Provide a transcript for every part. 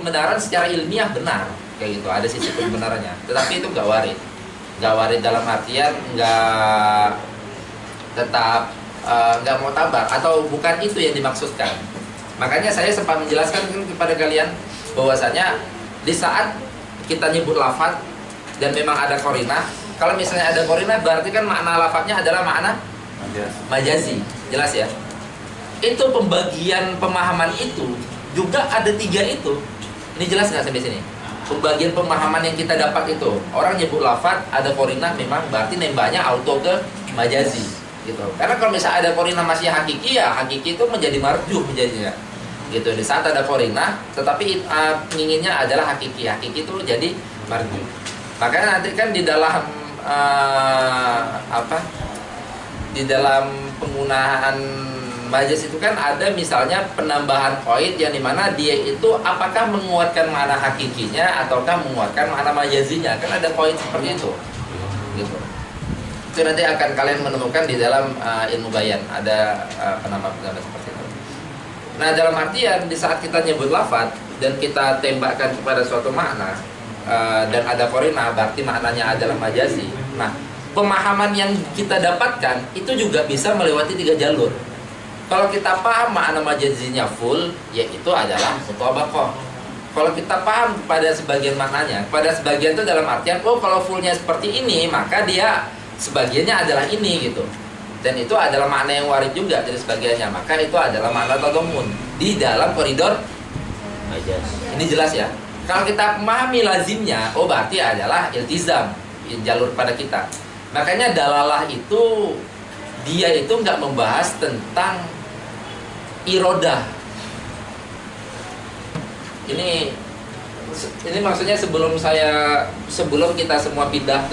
pembenaran secara ilmiah benar kayak gitu, ada sisi pembenarannya, tetapi itu nggak warid. Nggak warid dalam artian nggak tetap nggak mau tabar, atau bukan itu yang dimaksudkan. Makanya saya sempat menjelaskan kepada kalian bahwasanya di saat kita nyebut lafaz dan memang ada qarinah, kalau misalnya ada qarinah berarti kan makna lafaznya adalah makna majazi, jelas ya. Itu pembagian pemahaman itu juga ada 3 itu. Ini jelas nggak sampai sini? Pembagian pemahaman yang kita dapat itu, orang nyebut lafaz ada qarinah memang berarti nembaknya auto ke majazi gitu. Karena kalau misalnya ada qarinah masih hakiki, ya hakiki itu menjadi marjuh menjadinya gitu. Di saat ada qarinah tetapi inginnya adalah hakiki, hakiki itu jadi marjuh. Makanya nanti kan di dalam di dalam penggunaan majaz itu kan ada misalnya penambahan qaid yang dimana dia itu apakah menguatkan makna hakikinya ataukah menguatkan makna majazinya, kan ada qaid seperti itu gitu. Itu nanti akan kalian menemukan di dalam ilmu bayan, ada penambah-penambah seperti itu. Nah, dalam artian di saat kita nyebut lafaz dan kita tembakkan kepada suatu makna dan ada qarinah, berarti maknanya adalah majazi. Nah, pemahaman yang kita dapatkan itu juga bisa melewati 3 jalur. Kalau kita paham makna majazinya full, yaitu adalah mutabaqah. Kalau kita paham pada sebagian maknanya, pada sebagian itu dalam artian, oh kalau fullnya seperti ini, maka dia sebagiannya adalah ini gitu. Dan itu adalah makna yang warid juga dari sebagiannya, maka itu adalah makna tadammun di dalam koridor majaz. Ini jelas ya. Kalau kita memahami lazimnya, oh berarti adalah iltizam, jalur pada kita. Makanya dalalah itu dia itu nggak membahas tentang irodah. Ini maksudnya sebelum kita semua pindah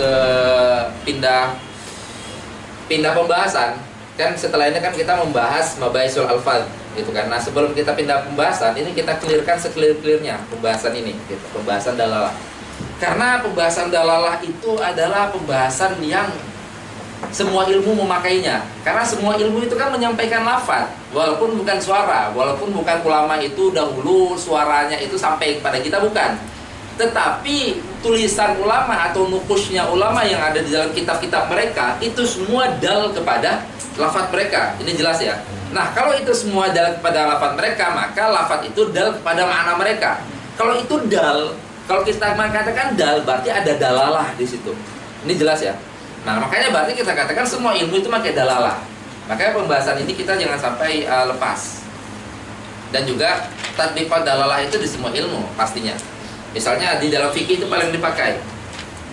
pembahasan, kan setelah ini kan kita membahas mabaisul alfaz gitu kan. Nah, sebelum kita pindah pembahasan, ini kita clearkan seclear-clearnya pembahasan ini gitu, pembahasan dalalah. Karena pembahasan dalalah itu adalah pembahasan yang semua ilmu memakainya. Karena semua ilmu itu kan menyampaikan lafaz, walaupun bukan suara, walaupun bukan ulama itu dahulu suaranya itu sampai kepada kita, bukan. Tetapi tulisan ulama atau nukusnya ulama yang ada di dalam kitab-kitab mereka itu semua dal kepada lafaz mereka. Ini jelas ya. Nah, kalau itu semua dal kepada lafaz mereka, maka lafaz itu dal kepada makna mereka. Kalau itu dal, kalau kita mengatakan dal, berarti ada dalalah di situ. Ini jelas ya. Nah, makanya berarti kita katakan semua ilmu itu pakai dalalah. Makanya pembahasan ini kita jangan sampai lepas. Dan juga tatbiqat dalalah itu di semua ilmu pastinya. Misalnya di dalam fikih itu paling dipakai.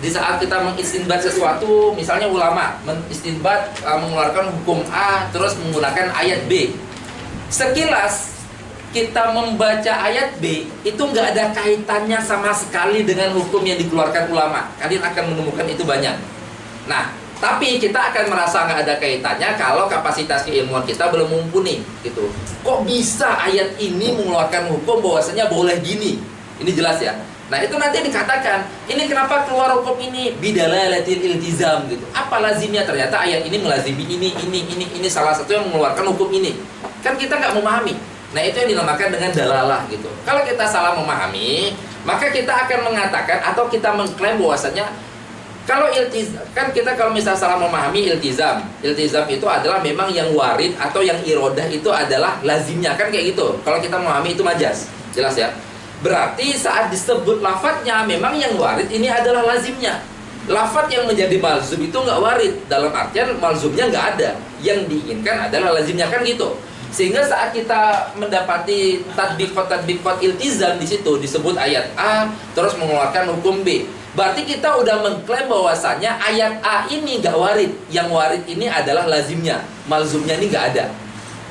Di saat kita mengistinbat sesuatu, misalnya ulama mengistinbat mengeluarkan hukum A terus menggunakan ayat B. Sekilas kita membaca ayat B itu nggak ada kaitannya sama sekali dengan hukum yang dikeluarkan ulama. Kalian akan menemukan itu banyak. Nah, tapi kita akan merasa nggak ada kaitannya kalau kapasitas keilmuan kita belum mumpuni gitu. Kok bisa ayat ini mengeluarkan hukum bahwasanya boleh gini? Ini jelas ya. Nah, itu nanti dikatakan, ini kenapa keluar hukum ini? Bidalalatil iltizam gitu. Apa lazimnya? Ternyata ayat ini melazimi ini salah satu yang mengeluarkan hukum ini. Kan kita nggak memahami. Nah, itu yang dinamakan dengan dalalah gitu. Kalau kita salah memahami, maka kita akan mengatakan atau kita mengklaim bahwasanya kalau iltizam, kan kita kalau misalnya salah memahami iltizam itu adalah memang yang warid atau yang irodah itu adalah lazimnya, kan kayak gitu. Kalau kita memahami itu majaz, jelas ya. Berarti saat disebut lafadznya memang yang warid ini adalah lazimnya. Lafadz yang menjadi malzum itu nggak warid, dalam artian malzumnya nggak ada. Yang diinginkan adalah lazimnya, kan gitu. Sehingga saat kita mendapati tadbiqat iltizam di situ disebut ayat A terus mengeluarkan hukum B. Berarti kita udah mengklaim bahwasanya ayat A ini nggak warid, yang warid ini adalah lazimnya, malzumnya ini nggak ada.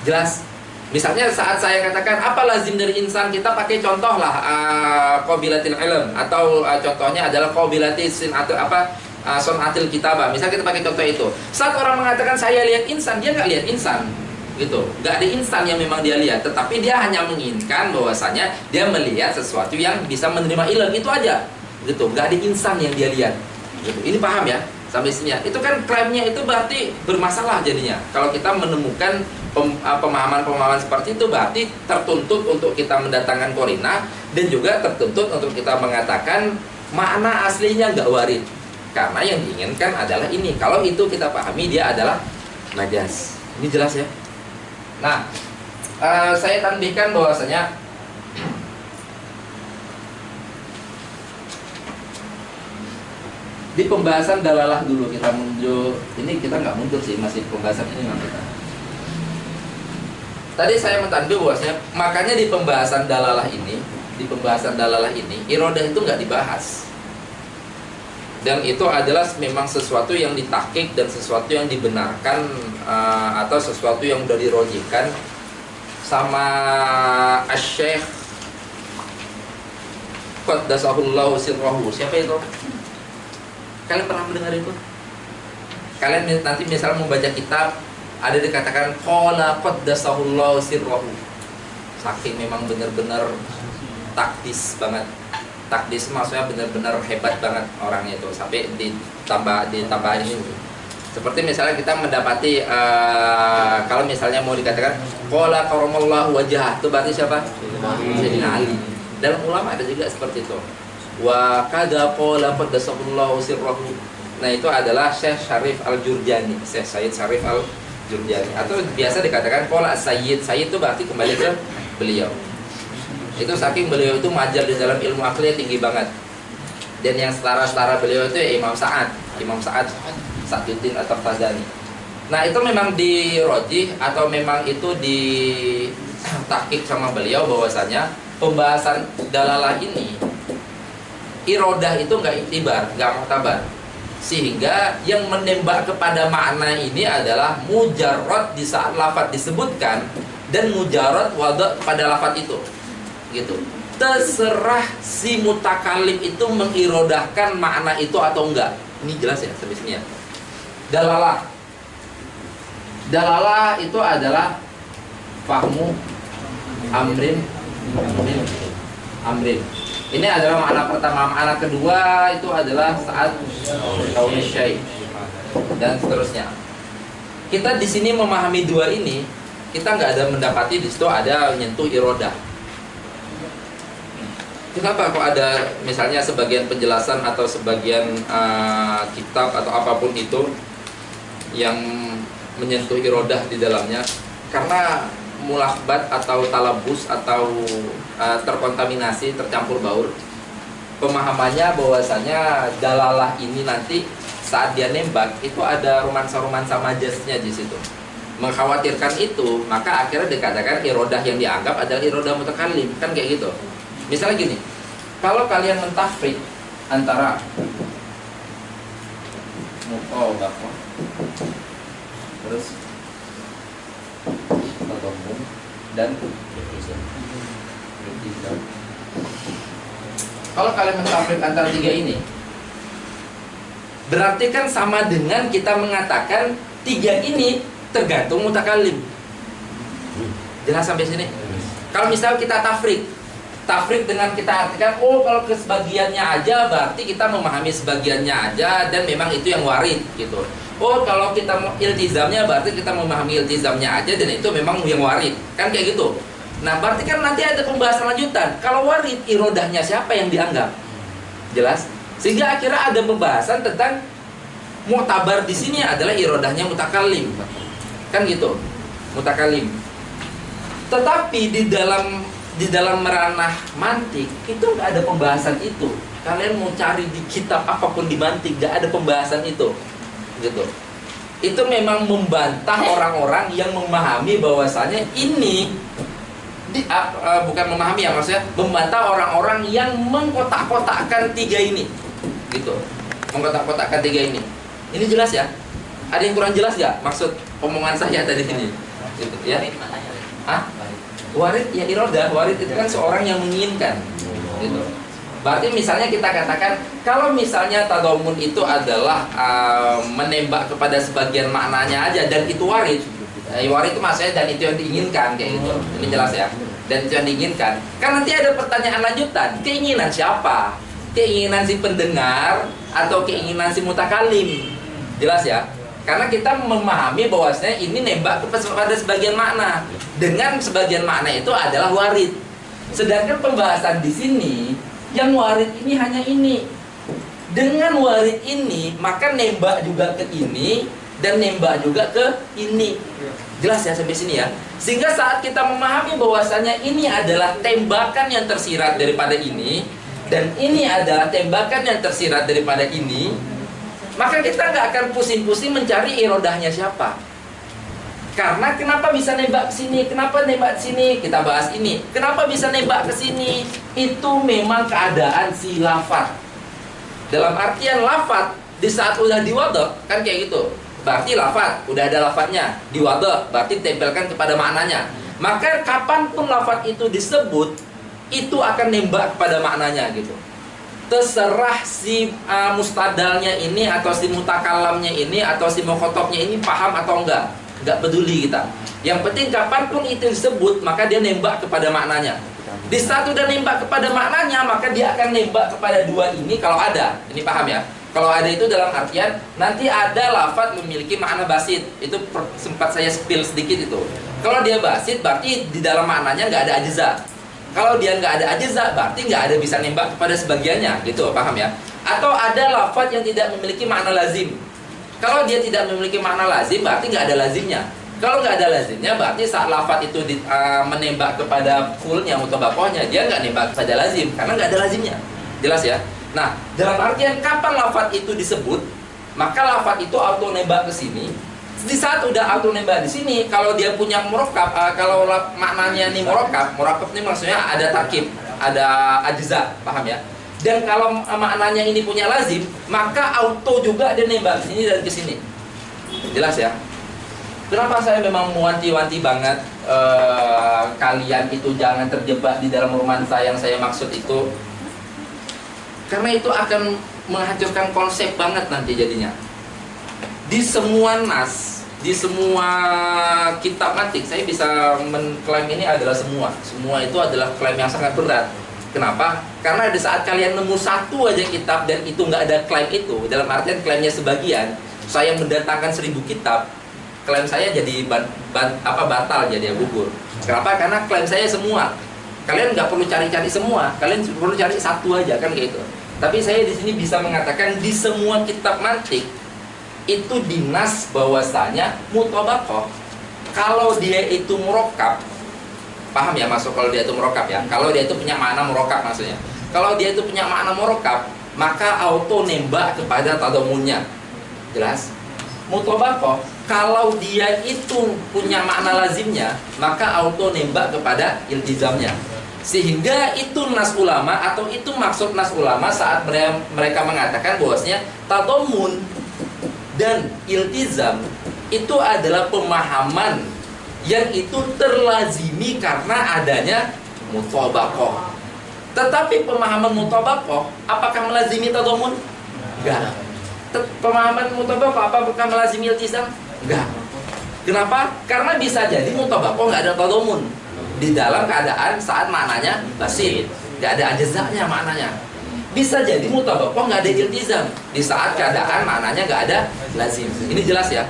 Jelas? Misalnya saat saya katakan apa lazim dari insan, kita pakai contoh lah qabilatil ilm atau contohnya adalah qabilatil sin atau sunatil kitabah. Misalnya kita pakai contoh itu. Saat orang mengatakan saya lihat insan, dia nggak lihat insan gitu. Nggak ada insan yang memang dia lihat, tetapi dia hanya menginginkan bahwasanya dia melihat sesuatu yang bisa menerima ilm, itu aja. Gitu, nggak ada insan yang dia lihat gitu. Ini paham ya? Sampai sini ya. Itu kan klaimnya itu berarti bermasalah jadinya. Kalau kita menemukan pemahaman-pemahaman seperti itu, berarti tertuntut untuk kita mendatangkan korina, dan juga tertuntut untuk kita mengatakan makna aslinya nggak warid. Karena yang diinginkan adalah ini. Kalau itu kita pahami, dia adalah najas. Ini jelas ya. Nah, saya tanbihkan bahwasanya di pembahasan dalalah dulu kita muncul. Ini kita nggak muncul sih, masih pembahasan ini memang kita. Tadi saya mentanbih bahwasanya makanya di pembahasan dalalah ini, irodah itu nggak dibahas. Dan itu adalah memang sesuatu yang ditahqiq dan sesuatu yang dibenarkan, atau sesuatu yang sudah dirojihkan sama Asy-Syaikh Qaddasahullahu sirrahu. Siapa itu? Kalian pernah mendengar itu? Kalian nanti misalnya membaca kitab, ada dikatakan qala qaddasahullahu sirrahu. Saking memang benar-benar takdis banget. Takdis maksudnya benar-benar hebat banget orangnya itu, sampai ditambahin ini. Seperti misalnya kita mendapati kalau misalnya mau dikatakan qala karamallahu wajhah, itu berarti siapa? Sayyidina Ali. Dalam ulama ada juga seperti itu. Wa kada qala qaddasahullahu sirrahu. Nah, itu adalah Syekh Syarif Al-Jurjani, Syekh Sayyid Syarif Al-Jurjani, atau biasa dikatakan qala Sayyid. Sayyid itu berarti kembali ke beliau. Itu saking beliau itu majar di dalam ilmu akhlak tinggi banget. Dan yang setara-setara beliau itu ya Imam Sa'ad Sa'duddin At-Taftazani. Nah, itu memang dirojih atau memang itu di tahqiq sama beliau bahwasanya pembahasan dalalah ini, irodah itu nggak iktibar, nggak muktabar, sehingga yang menembak kepada makna ini adalah mujarrad di saat lafadz disebutkan dan mujarrad wada' pada lafadz itu, gitu. Terserah si mutakalim itu mengirodahkan makna itu atau enggak. Ini jelas ya sampai sini ya. Dalalah itu adalah fahmu amrin. Ini adalah makna pertama. Makna kedua itu adalah saat kauni syai' dan seterusnya. Kita di sini memahami dua ini, kita nggak ada mendapati di situ ada menyentuh irodah. Kenapa kok ada misalnya sebagian penjelasan atau sebagian kitab atau apapun itu yang menyentuh irodah di dalamnya? Karena mulakbat atau talabus atau terkontaminasi, tercampur baur pemahamannya bahwasanya dalalah ini nanti saat dia nembak itu ada romansa-romansa majasnya di situ. Mengkhawatirkan itu, maka akhirnya dikatakan irodah yang dianggap adalah irodah mutakallim, kan kayak gitu. Misalnya gini, kalau kalian mentafrik antara muqawbah terus tadammun dan iltizam. Kalau kalian mentafrik antara tiga ini, berarti kan sama dengan kita mengatakan tiga ini tergantung mutakallim. Jelas sampai sini? Kalau misal kita tafrik dengan kita artikan, oh kalau ke sebagiannya aja berarti kita memahami sebagiannya aja dan memang itu yang warid gitu. Oh kalau kita iltizamnya berarti kita memahami iltizamnya aja dan itu memang yang warid, kan kayak gitu. Nah berarti kan nanti ada pembahasan lanjutan. Kalau warid, irodahnya siapa yang dianggap? Jelas? Sehingga akhirnya ada pembahasan tentang mu'tabar di sini adalah irodahnya mutakallim, kan gitu, mutakallim. Tetapi di dalam meranah mantik itu nggak ada pembahasan itu. Kalian mau cari di kitab apapun di mantik nggak ada pembahasan itu, gitu. Itu memang membantah orang-orang yang memahami bahwasanya ini bukan memahami ya, maksudnya membantah orang-orang yang mengkotak-kotakkan tiga ini, gitu. Mengkotak-kotakkan tiga ini. Ini jelas ya? Ada yang kurang jelas ya maksud omongan saya tadi ini? Gitu, ya? Hah? Warid ya irodah, warid itu kan seorang yang menginginkan, gitu. Berarti misalnya kita katakan kalau misalnya tadammun itu adalah menembak kepada sebagian maknanya aja dan itu warid. Warid itu maksudnya dan itu yang diinginkan kayak gitu. Ini jelas ya. Dan itu yang diinginkan. Kan nanti ada pertanyaan lanjutan. Keinginan siapa? Keinginan si pendengar atau keinginan si mutakalim? Jelas ya? Karena kita memahami bahwasanya ini nembak pada sebagian makna. Dengan sebagian makna itu adalah warid. Sedangkan pembahasan di sini yang warid ini hanya ini. Dengan warid ini maka nembak juga ke ini dan nembak juga ke ini. Jelas ya sampai sini ya? Sehingga saat kita memahami bahwasanya ini adalah tembakan yang tersirat daripada ini dan ini adalah tembakan yang tersirat daripada ini, maka kita nggak akan pusing-pusing mencari irodahnya siapa. Karena kenapa bisa nembak ke sini? Kenapa nembak ke sini? Kita bahas ini. Kenapa bisa nembak ke sini? Itu memang keadaan si lafaz. Dalam artian lafaz di saat udah diwadok kan kayak gitu. Berarti lafaz, udah ada lafaznya. Diwadok, berarti tempelkan kepada maknanya. Maka kapanpun lafaz itu disebut, itu akan nembak kepada maknanya gitu. Terserah si mustadalnya ini atau si mutakalamnya ini atau si mukhotobnya ini paham atau enggak peduli kita. Yang penting kapanpun itu disebut maka dia nembak kepada maknanya. Di saat udah nembak kepada maknanya maka dia akan nembak kepada dua ini kalau ada. Ini paham ya? Kalau ada itu dalam artian nanti ada lafaz memiliki makna basit. Itu sempat saya spill sedikit itu. Kalau dia basit berarti di dalam maknanya nggak ada ajza. Kalau dia nggak ada ajza berarti nggak ada bisa nembak kepada sebagiannya, gitu, paham ya? Atau ada lafaz yang tidak memiliki makna lazim. Kalau dia tidak memiliki makna lazim berarti nggak ada lazimnya. Kalau nggak ada lazimnya berarti saat lafaz itu menembak kepada fullnya mutabakohnya dia nggak nembak kepada lazim karena nggak ada lazimnya. Jelas ya? Nah, dalam artian kapan lafaz itu disebut, maka lafaz itu auto nembak ke sini. Di saat udah auto nembak di sini, kalau dia punya murakkab, kalau maknanya nih murakkab ini maksudnya ada tarkib, ada ajza, paham ya? Dan kalau maknanya ini punya lazim, maka auto juga dia nembak ke sini dan ke sini. Jelas ya? Kenapa saya memang mewanti-wanti banget kalian itu jangan terjebak di dalam romansa yang saya maksud itu? Karena itu akan menghancurkan konsep banget nanti jadinya. Di semua nas, di semua kitab mantik, saya bisa mengklaim ini adalah semua. Semua itu adalah klaim yang sangat berat. Kenapa? Karena di saat kalian nemu satu aja kitab dan itu nggak ada klaim itu, dalam artian klaimnya sebagian, saya mendatangkan 1000 kitab, klaim saya jadi batal, jadi gugur. Kenapa? Karena klaim saya semua. Kalian nggak perlu cari-cari semua, kalian perlu cari satu aja kan kayak gitu. Tapi saya di sini bisa mengatakan di semua kitab mantik itu dinas bahwasanya mutabakoh. Kalau dia itu murakkab, paham ya masuk kalau dia itu murakkab ya. Kalau dia itu punya makna murakkab maksudnya. Kalau dia itu punya makna murakkab, maka auto nembak kepada tadamunnya. Jelas? Mutabakoh, kalau dia itu punya makna lazimnya, maka auto nembak kepada iltizamnya. Sehingga itu nas ulama atau itu maksud nas ulama saat mereka mengatakan bahwasanya tadamun dan iltizam itu adalah pemahaman yang itu terlazimi karena adanya mutabakoh. Tetapi pemahaman mutabakoh apakah melazimi tadamun? Enggak. Pemahaman mutabakoh apakah melazimi iltizam? Enggak. Kenapa? Karena bisa jadi mutabakoh nggak ada tadamun di dalam keadaan saat maknanya basit, nggak ada ajzanya maknanya. Bisa jadi mutabakoh nggak ada iltizam di saat keadaan maknanya nggak ada lazim. Ini jelas ya.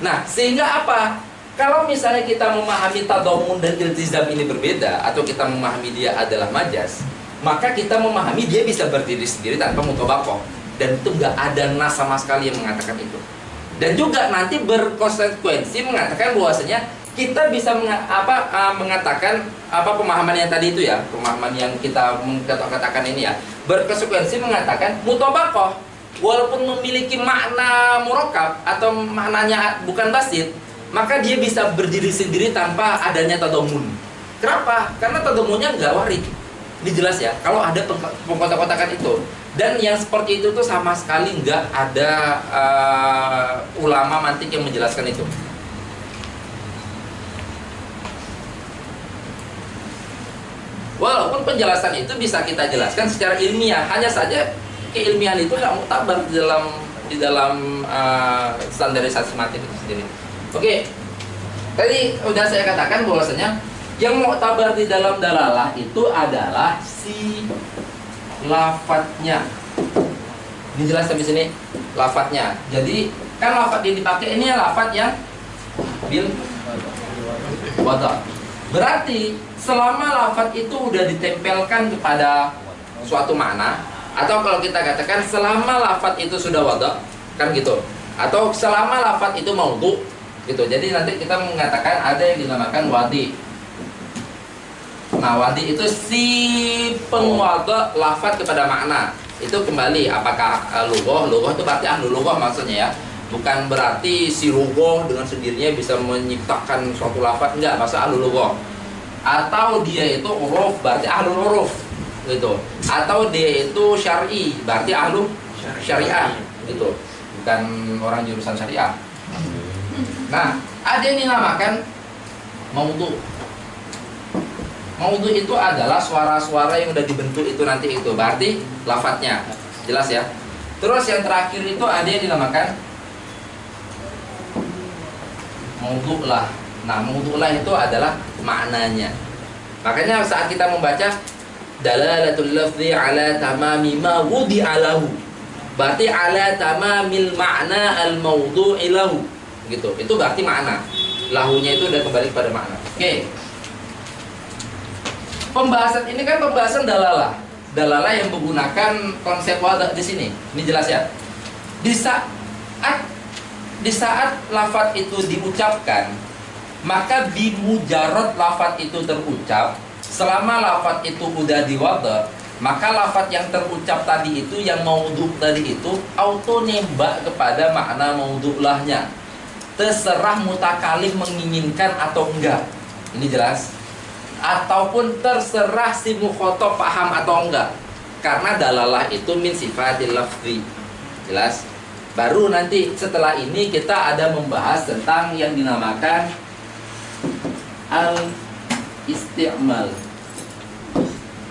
Nah, sehingga apa? Kalau misalnya kita memahami tadamun dan iltizam ini berbeda atau kita memahami dia adalah majas, maka kita memahami dia bisa berdiri sendiri tanpa mutabakoh dan itu nggak ada nas sama sekali yang mengatakan itu. Dan juga nanti berkonsekuensi mengatakan bahwasanya kita bisa mengatakan pemahaman yang tadi itu ya, pemahaman yang kita katakan ini ya, berkonsekuensi mengatakan mutabakoh walaupun memiliki makna murakkab atau maknanya bukan basit, maka dia bisa berdiri sendiri tanpa adanya tadamun. Kenapa? Karena tadamunnya nggak warid. Ini jelas ya, kalau ada pengkotak-kotakan itu. Dan yang seperti itu tuh sama sekali nggak ada ulama mantik yang menjelaskan itu. Walaupun penjelasan itu bisa kita jelaskan secara ilmiah, hanya saja keilmiahan itu nggak muktabar di dalam standarisasi mantik itu sendiri. Oke, tadi udah saya katakan bahwasanya yang muktabar di dalam dalalah itu adalah si lafadznya. Ini jelas sampai sini lafadznya. Jadi Kan lafaz yang dipakai ini lafaz yang bil wada. Berarti selama lafaz itu udah ditempelkan kepada suatu makna, atau kalau kita katakan selama lafaz itu sudah wada, kan gitu. Atau selama lafaz itu maudhu gitu. Jadi nanti kita mengatakan ada yang dinamakan wadi. Nah, wadi itu si pengwada lafaz kepada makna. Itu kembali apakah lughah itu berarti ahlu lughah maksudnya ya. Bukan berarti si lughah dengan sendirinya bisa menciptakan suatu lafaz, enggak, maksud ahlu lughah. Atau dia itu uruf berarti ahlu uruf gitu. Atau dia itu syar'i berarti ahlu syariah gitu. Bukan orang jurusan syariah. Nah, ada yang dinamakan maudhu. Maudhu itu adalah suara-suara yang udah dibentuk itu nanti itu. Berarti lafadznya. Jelas ya? Terus yang terakhir itu ada yang dinamakan maudhu lah. Nah, maudhu lah itu adalah maknanya. Makanya saat kita membaca dalalatul lafzi ala tamami ma wudi'a lahu, berarti ala tamamil makna al maudhu'i lahu gitu. Itu berarti makna. Lahunya itu udah kembali kepada makna. Oke. Pembahasan ini kan pembahasan dalalah. Dalalah yang menggunakan konsep wada di sini. Ini jelas ya. Di saat lafaz itu diucapkan, maka bimujarrad lafaz itu terucap, selama lafaz itu udah diwada, maka lafaz yang terucap tadi itu, yang maudhu tadi itu auto nembak kepada makna maudhu lahnya. Terserah mutakalim menginginkan atau enggak. Ini jelas. Ataupun terserah si mukhotob paham atau enggak. Karena dalalah itu min sifatil lafzi. Jelas. Baru nanti setelah ini kita ada membahas tentang yang dinamakan al-isti'mal.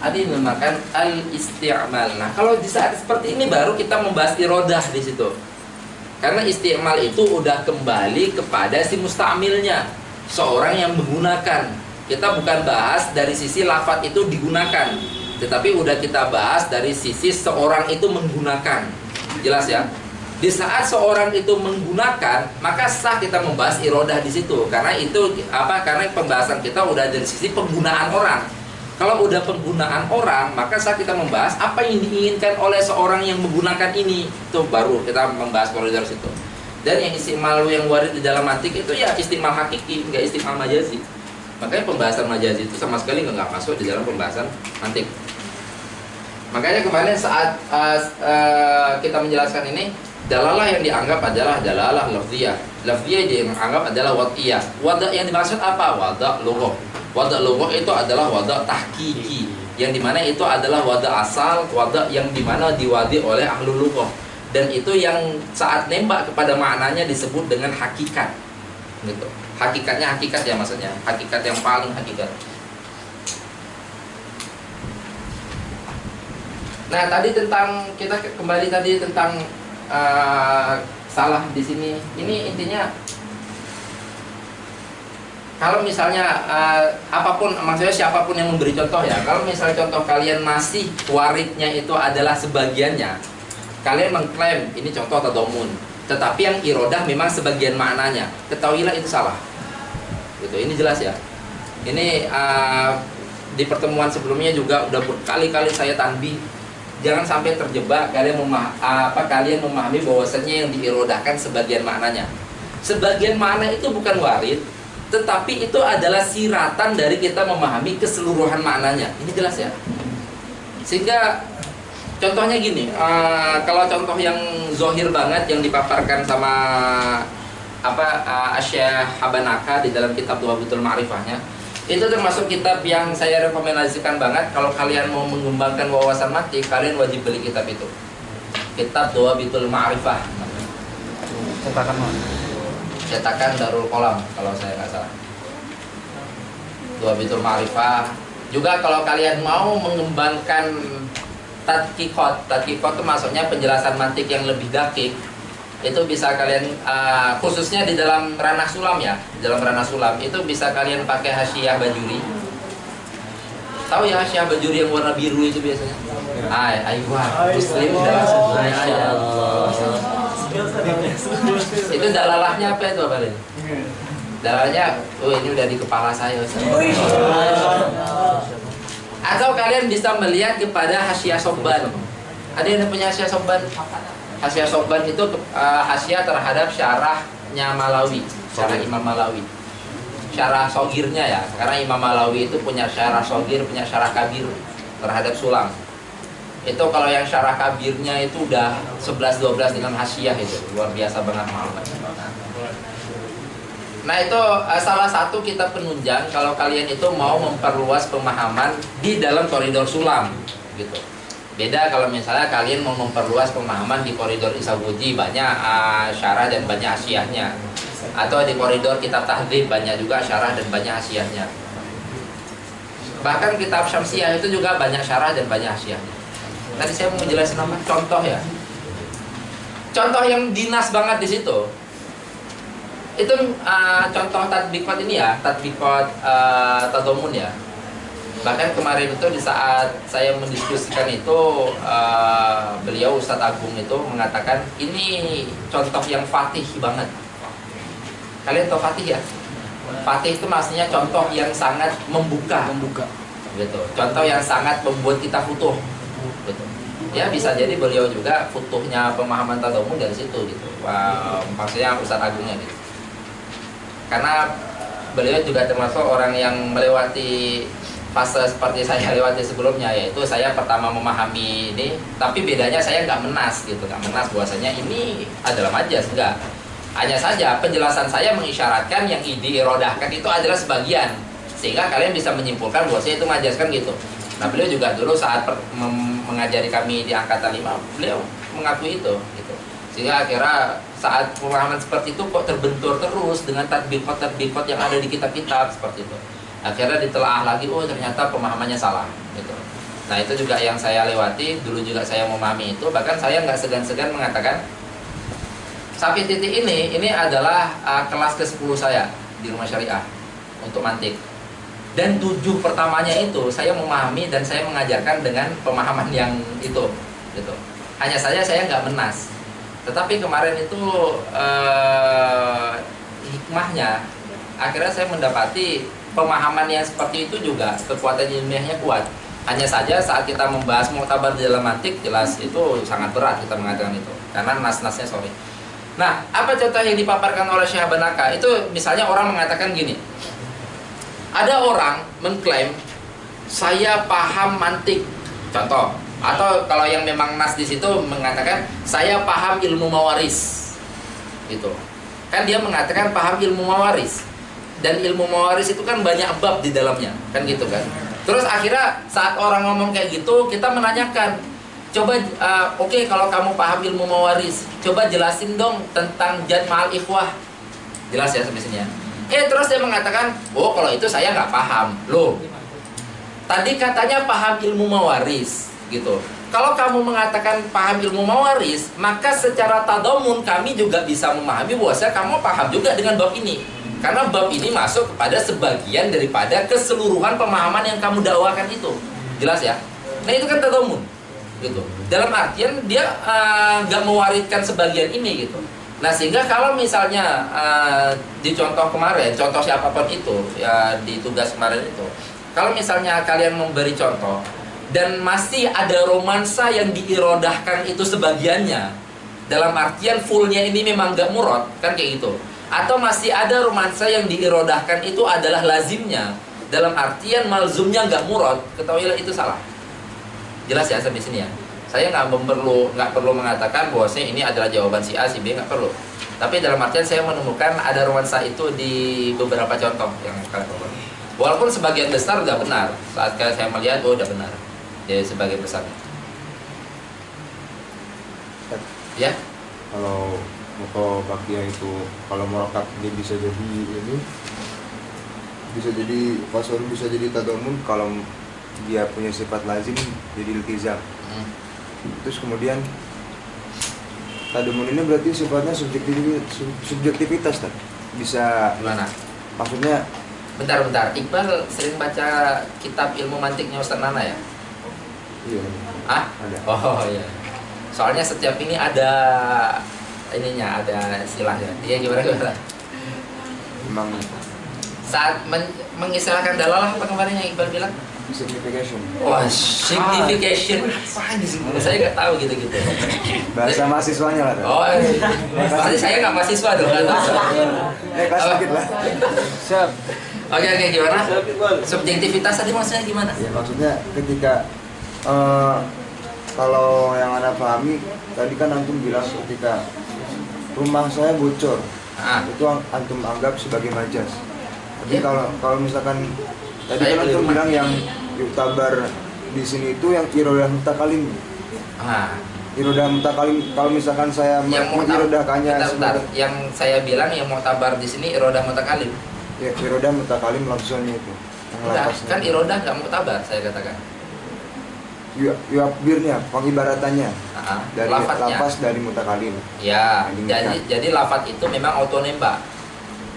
Ada yang dinamakan al-isti'mal. Nah, kalau di saat seperti ini baru kita membahas irodah di situ. Karena isti'mal itu udah kembali kepada si mustamilnya, seorang yang menggunakan. Kita bukan bahas dari sisi lafaz itu digunakan, tetapi udah kita bahas dari sisi seorang itu menggunakan. Jelas ya? Di saat seorang itu menggunakan, maka sah kita membahas irodah di situ. Karena itu apa? Karena pembahasan kita udah dari sisi penggunaan orang. Kalau udah penggunaan orang, maka sah kita membahas apa yang diinginkan oleh seorang yang menggunakan ini. Itu baru kita membahas koridor situ. Dan yang istimal yang warid di dalam mantik itu ya istimal hakiki, enggak istimal majazi. Makanya pembahasan majazi itu sama sekali nggak masuk di dalam pembahasan mantik. Makanya kemarin saat kita menjelaskan ini, dalalah yang dianggap adalah dalalah lafziyah. Lafziyah yang dianggap adalah wad'iyah. Wada' yang dimaksud apa? Wada' lughah. Wada' lughah itu adalah wada' tahqiqi, yang dimana itu adalah wada' asal, wada' yang dimana diwadi oleh ahlul lughah. Dan itu yang saat nembak kepada maknanya disebut dengan hakikat gitu. Hakikatnya hakikat ya, maksudnya hakikat yang paling hakikat. Nah, tadi tentang kita kembali tadi tentang salah di sini. Ini intinya kalau misalnya apapun, maksudnya siapapun yang memberi contoh ya. Kalau misalnya contoh kalian masih waridnya itu adalah sebagiannya, kalian mengklaim ini contoh tadamun, tetapi yang irodah memang sebagian maknanya, ketahuilah itu salah. Gitu. Ini jelas ya. Ini di pertemuan sebelumnya juga udah berkali-kali saya tanbih, jangan sampai terjebak kalian memahami bahwasannya yang diirodahkan sebagian maknanya. Sebagian makna itu bukan warid, tetapi itu adalah siratan dari kita memahami keseluruhan maknanya. Ini jelas ya. Sehingga contohnya gini, kalau contoh yang zohir banget yang dipaparkan sama Syekh Habanaka di dalam kitab Dhawabitul Ma'rifahnya, itu termasuk kitab yang saya rekomendasikan banget. Kalau kalian mau mengembangkan wawasan mantik, kalian wajib beli kitab itu. Kitab Dhawabitul Ma'rifah. Cetakan mana? Cetakan Darul Qalam kalau saya nggak salah. Dhawabitul Ma'rifah. Juga kalau kalian mau mengembangkan tadqiqat itu maksudnya penjelasan mantik yang lebih dakik, itu bisa kalian khususnya di dalam ranah sulam ya, di dalam ranah sulam itu bisa kalian pakai Hasyiah Bajuri. Tahu ya Hasyiah Bajuri yang warna biru itu biasanya? Aywa Muslim dan Masya Allah. Itu dalalahnya apa itu Pak? Dalalahnya, oh ini udah di kepala saya. Ustaz. Atau kalian bisa melihat kepada Hasyiah Sobban. Ada yang punya Hasyiah Sobban? Hasyiah Sobban itu hasyiah terhadap syarahnya Malawi, syarah Imam Malawi. Syarah sogirnya ya, karena Imam Malawi itu punya syarah sogir, punya syarah kabir terhadap sulam. Itu kalau yang syarah kabirnya itu udah 11-12 dengan hasyiah, itu luar biasa banget mahal. Nah itu salah satu kitab penunjang kalau kalian itu mau memperluas pemahaman di dalam koridor sulam gitu. Beda kalau misalnya kalian mau memperluas pemahaman di koridor Isabuji, banyak syarah dan banyak hasyiahnya. Atau di koridor kitab tahdhib banyak juga syarah dan banyak hasyiahnya. Bahkan kitab Syamsiyah itu juga banyak syarah dan banyak hasyiahnya. Tadi saya mau menjelaskan apa? Contoh ya. Contoh yang dinas banget di situ. Itu contoh tatbikot ini ya, tatbikot tadomun ya. Bahkan kemarin itu di saat saya mendiskusikan itu beliau Ustadz Agung itu mengatakan ini contoh yang fatih banget. Kalian tahu fatih ya? Fatih itu maksudnya contoh yang sangat membuka. Gitu. Contoh yang sangat membuat kita futuh. Gitu. Ya bisa jadi beliau juga futuhnya pemahaman tadomun dari situ gitu. Maksudnya Ustadz Agungnya gitu. Karena beliau juga termasuk orang yang melewati fase seperti saya lewati sebelumnya, yaitu saya pertama memahami ini, tapi bedanya saya nggak menas gitu, nggak menas bahwasanya ini adalah majas, enggak. Hanya saja penjelasan saya mengisyaratkan yang diirodahkan itu adalah sebagian, sehingga kalian bisa menyimpulkan bahwasanya itu majas kan gitu. Nah beliau juga dulu saat mengajari kami di angkatan 5, beliau mengakui itu gitu. Sehingga akhirnya saat pemahaman seperti itu kok terbentur terus dengan tadbikot yang ada di kitab-kitab seperti itu. Akhirnya ditelaah lagi, oh ternyata pemahamannya salah gitu. Nah itu juga yang saya lewati, dulu juga saya memahami itu. Bahkan saya nggak segan-segan mengatakan sampai titik ini adalah kelas ke-10 saya di rumah syariah untuk mantik. Dan 7 pertamanya itu saya memahami dan saya mengajarkan dengan pemahaman yang itu gitu. Hanya saja saya nggak menas. Tetapi kemarin itu hikmahnya akhirnya saya mendapati pemahaman yang seperti itu juga kekuatan ilmiahnya kuat. Hanya saja saat kita membahas muktabar di dalam mantik, jelas itu sangat berat kita mengatakan itu karena nas-nasnya sorry. Nah, apa contoh yang dipaparkan oleh Syekh Banaka? Itu misalnya orang mengatakan gini. Ada orang mengklaim saya paham mantik. Contoh, atau kalau yang memang nas di situ mengatakan saya paham ilmu mawaris. Gitu. Kan dia mengatakan paham ilmu mawaris. Dan ilmu mawaris itu kan banyak bab di dalamnya, kan gitu kan. Terus akhirnya saat orang ngomong kayak gitu, kita menanyakan, coba oke, kalau kamu paham ilmu mawaris, coba jelasin dong tentang jad ma'al ikhwah. Jelas ya sampai sini ya. Terus dia mengatakan, oh kalau itu saya nggak paham. Loh, tadi katanya paham ilmu mawaris, gitu. Kalau kamu mengatakan paham ilmu mawaris, maka secara tadomun kami juga bisa memahami bahwa kamu paham juga dengan bab ini. Karena bab ini masuk kepada sebagian daripada keseluruhan pemahaman yang kamu dakwakan itu. Jelas ya? Nah itu kan tadomun gitu. Dalam artian dia nggak mewariskan sebagian ini gitu. Nah sehingga kalau misalnya di contoh kemarin, contoh siapapun itu ya di tugas kemarin itu, kalau misalnya kalian memberi contoh dan masih ada romansa yang diirodahkan itu sebagiannya, dalam artian fullnya ini memang nggak murad, kan kayak gitu. Atau masih ada romansa yang diirodahkan itu adalah lazimnya, dalam artian malzumnya nggak murad, ketahuilah itu salah. Jelas ya sampai sini ya. Saya nggak perlu mengatakan bahwasanya ini adalah jawaban si A, si B, nggak perlu. Tapi dalam artian saya menemukan ada romansa itu di beberapa contoh yang kalian bawa. Walaupun sebagian besar udah benar. Saat saya melihat, oh udah benar. Jadi sebagian besar. Ya. Kalau moto bakia itu kalau merokat dia bisa jadi ini, bisa jadi pasal, bisa jadi tadomun. Kalau dia punya sifat lazim jadi iltizam. Terus kemudian tadomun ini berarti sifatnya subjektivitas kan? Bisa gimana? Maksudnya Bentar. Iqbal sering baca kitab ilmu mantiknya Ustaz Nana ya? iya. Ah? Ada. Oh iya. Soalnya setiap ini ada ininya, ada istilahnya. Dia gimana? Memang Saat mengistilahkan dalalah apa kemarin yang Iqbal bilang? signification. Wah, signification. Saya nggak tahu gitu-gitu. Bahasa mahasiswanya lah. Oh, pasti saya nggak mahasiswa dong. Kelas sedikit lah. Siap. Oke, gimana? Subjektivitas tadi maksudnya gimana? Ya maksudnya ketika kalau yang Anda pahami tadi kan antum bilang ketika rumah saya bocor, itu antum anggap sebagai majas. Tapi Ya. kalau misalkan tadi Saya kan antum keliru. bilang yang yuktabar di sini itu yang irodah mutakalim. Irodah mutakalim, kalau misalkan saya Yang mengirodahkannya bentar. Yang saya bilang yang mu'tabar di sini irodah mutakalim. ya, irodah mutakalim lafzulnya itu. Yang Enggak, lafaznya. kan irodah nggak mu'tabar saya katakan. Yu'abirnya, pengibaratannya dari Lafadznya. lafaz dari mutakalim. Ya, Yang jadi lafadz itu memang autonemba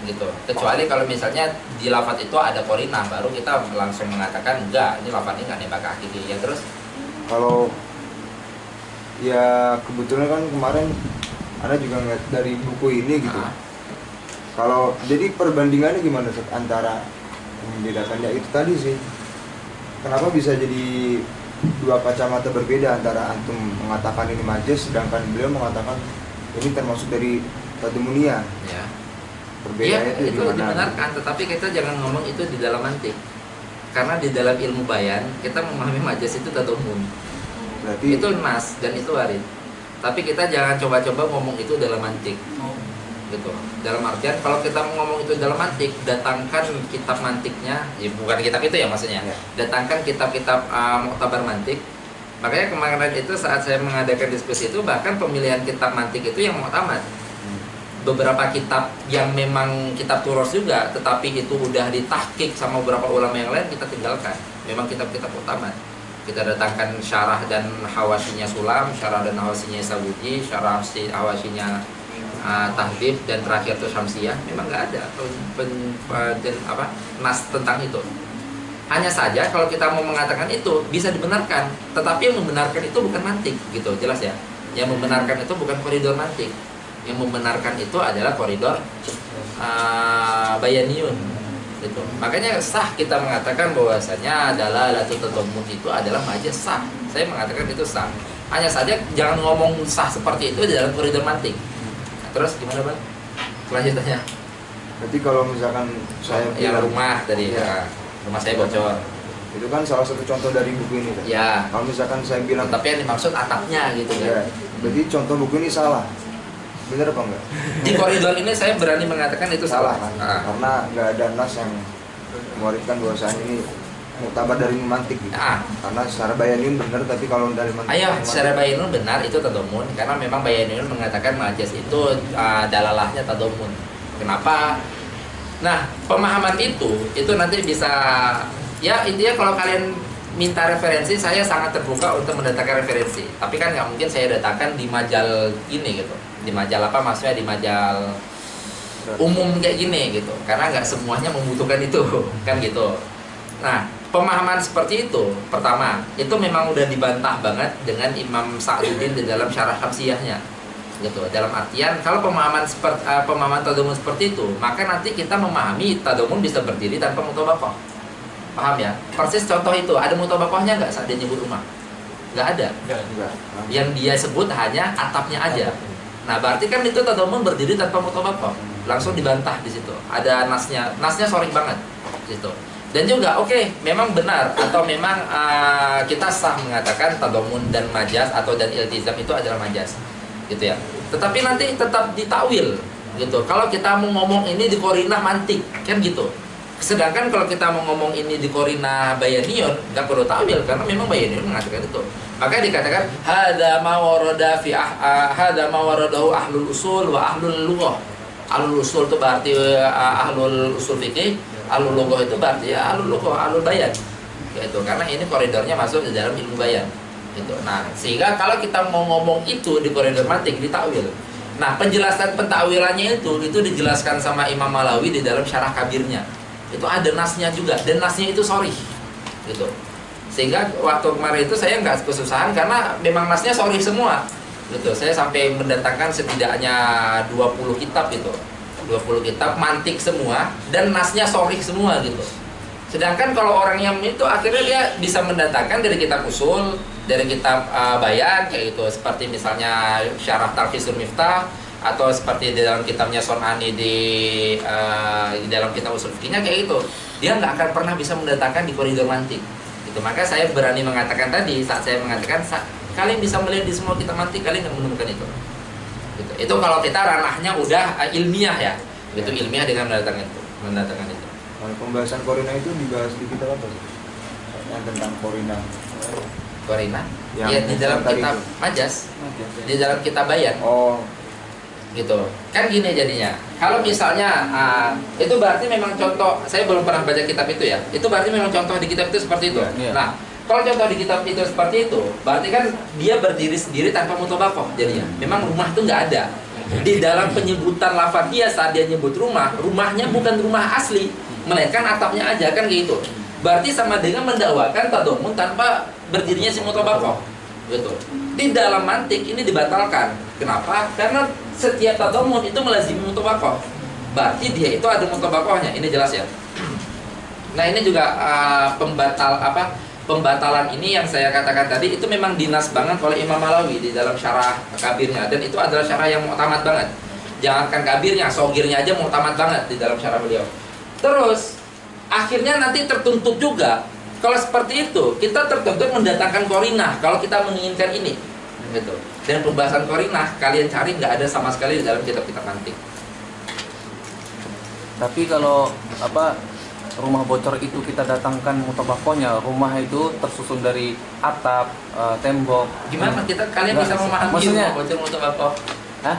gitu. Kecuali kalau misalnya di lafadz itu ada korinah, baru kita langsung mengatakan enggak, ini lafadz ini nggak nembak ke akhiri. Ya terus Kalau ya kebetulan kan kemarin Anda juga ngeliat dari buku ini gitu. Kalau jadi perbandingannya gimana Ustaz, antara membedakannya itu tadi sih. Kenapa bisa jadi dua kacamata berbeda antara antum mengatakan ini majas sedangkan beliau mengatakan ini termasuk dari tademunia. ya. Perbedaannya Iya, itu itu di mana? dibenarkan, tetapi kita jangan ngomong itu di dalam mantik. Karena di dalam ilmu bayan, kita memahami majas itu tadamun. Berarti Itu nas dan itu warid. Tapi kita jangan coba-coba ngomong itu dalam mantik. Gitu. Dalam artian kalau kita mau ngomong itu dalam mantik, datangkan kitab mantiknya, ya bukan kitab itu ya maksudnya. Ya. Datangkan kitab-kitab mu'tabar mantik. Makanya kemarin itu saat saya mengadakan diskusi itu, bahkan pemilihan kitab mantik itu yang mu'tamad. Beberapa kitab yang memang kitab turos juga, tetapi itu udah ditahqiq sama beberapa ulama yang lain, kita tinggalkan. Memang kitab-kitab utama. Kita datangkan syarah dan hawasinya Sulam, syarah dan hawasinya Sabuji, syarah hawasinya Tahdhib, dan terakhir itu Syamsiyah. Memang nggak ada nas tentang itu. Hanya saja kalau kita mau mengatakan itu bisa dibenarkan, tetapi yang membenarkan itu bukan mantik, gitu, jelas ya. Yang membenarkan itu bukan koridor mantik. Yang membenarkan itu adalah koridor bayaniyun, gitu. Makanya sah kita mengatakan bahwasanya adalah latu tadamun itu adalah majas sah. Saya mengatakan itu sah. Hanya saja jangan ngomong sah seperti itu di dalam koridor mantik. Nah, terus gimana Bang? Kelanjutannya? berarti kalau misalkan saya Yang bilang rumah tadi, ya, rumah saya bocor. itu kan salah satu contoh dari buku ini kan? Ya. Kalau misalkan saya bilang Tapi yang dimaksud atapnya gitu ya, kan. berarti contoh buku ini salah. Bener apa enggak? Di koridor ini saya berani mengatakan itu salah. Kan? Ah. Karena nggak ada nas yang mewariskan bahwasanya ini muktabar dari mantik gitu. Ah. Karena secara bayanin benar, tapi kalau dari mantik Ayo, secara bayanun benar itu tadomun, karena memang bayanun mengatakan majas itu dalalahnya tadomun. Kenapa? Nah, pemahaman itu nanti bisa, ya intinya kalau kalian minta referensi, saya sangat terbuka untuk mendatangkan referensi. Tapi kan nggak mungkin saya datangkan di majal ini gitu. Di majal apa maksudnya, di majal umum kayak gini gitu. Karena nggak semuanya membutuhkan itu, kan gitu. Nah, pemahaman seperti itu, pertama, itu memang udah dibantah banget dengan Imam Sa'duddin di dalam syarah Syamsiyahnya, gitu. Dalam artian, kalau pemahaman tadamun seperti itu, maka nanti kita memahami tadamun bisa berdiri tanpa mutabakoh. Paham ya? Persis contoh itu, ada mutabakohnya nggak saat dia nyebut rumah? Nggak ada. enggak. Yang dia sebut hanya atapnya aja. Nah, berarti kan itu tadamun berdiri tanpa mutabakoh. Langsung dibantah di situ. Ada nasnya sorry banget, gitu. Dan juga memang benar atau memang kita sah mengatakan tadamun dan majas atau dan iltizam itu adalah majas, gitu ya. Tetapi nanti tetap ditakwil, gitu. Kalau kita mau ngomong ini di korinah mantik, kan gitu. Sedangkan kalau kita mau ngomong ini di korinah bayaniyun, nggak perlu takwil karena memang bayaniyun mengatakan itu. Maka dikatakan hadza ma warada fi hadza ma waradahu ahlul usul wa ahlul lughah. Ahlul usul itu berarti ahlul usul fikih, ahlul lughah itu berarti ahlul lughah, ahlul bayan. Gitu. Karena ini koridornya masuk di dalam ilmu bayan. Gitu. Nah, sehingga kalau kita mau ngomong itu di koridor mantik ditakwil. Nah, penjelasan pentakwilannya itu dijelaskan sama Imam Malawi di dalam syarah kabirnya. Itu ada nasnya juga, dan nasnya itu sorry, gitu. Sehingga waktu kemarin itu saya nggak kesusahan karena memang nasnya sorry semua. Gitu. Saya sampai mendatangkan setidaknya 20 kitab itu. 20 kitab mantik semua dan nasnya sharih semua gitu. Sedangkan kalau orang yang itu akhirnya dia bisa mendatangkan dari kitab usul, dari kitab bayan kayak gitu, seperti misalnya Syarah Talfisul Miftah atau seperti di dalam kitabnya Son'ani di dalam kitab usul fikihnya kayak gitu. Dia nggak akan pernah bisa mendatangkan di koridor mantik. Gitu. Maka saya berani mengatakan tadi saat saya mengatakan kalian bisa melihat di semua kitab mantik, kalian nggak menemukan itu. Gitu. Itu kalau kita ranahnya udah ilmiah ya, itu ilmiah dengan mendatangkan itu. Kalau pembahasan korina itu dibahas di kitab apa sih? Yang tentang korina. Korina? Yang Ya di dalam tadi kitab itu. Majas, di dalam kitab bayan. Oh, Gitu kan gini jadinya. Kalau misalnya itu berarti memang contoh, saya belum pernah baca kitab itu ya, itu berarti memang contoh di kitab itu seperti itu. Iya. Nah, kalau contoh di kitab itu seperti itu, berarti kan dia berdiri sendiri tanpa mutobakoh jadinya. Memang rumah itu nggak ada. Di dalam penyebutan lafaz dia saat dia nyebut rumah, rumahnya bukan rumah asli, melainkan atapnya aja kan gitu. Berarti sama dengan mendakwakan tadomun tanpa berdirinya si mutobakoh. Gitu. Di dalam mantik ini dibatalkan. Kenapa? Karena setiap tadomun itu melazimi mutobakoh. Berarti dia itu ada mutobakohnya. Ini jelas ya. Nah ini juga pembatalan ini yang saya katakan tadi itu memang dinas banget oleh Imam Malawi di dalam syarah kabirnya, dan itu adalah syarah yang mu'tamad banget. Jangankan kabirnya, sogirnya aja mu'tamad banget di dalam syarah beliau. Terus akhirnya nanti tertuntut juga kalau seperti itu kita tertuntut mendatangkan korinah kalau kita menginginkan ini gitu. Dan pembahasan korinah kalian cari nggak ada sama sekali di dalam kitab-kitab mantik. Tapi kalau rumah bocor itu kita datangkan mutabakohnya, rumah itu tersusun dari atap, tembok. Gimana kalian Nggak, bisa memahami maksudnya- rumah bocor mutabakoh? Hah?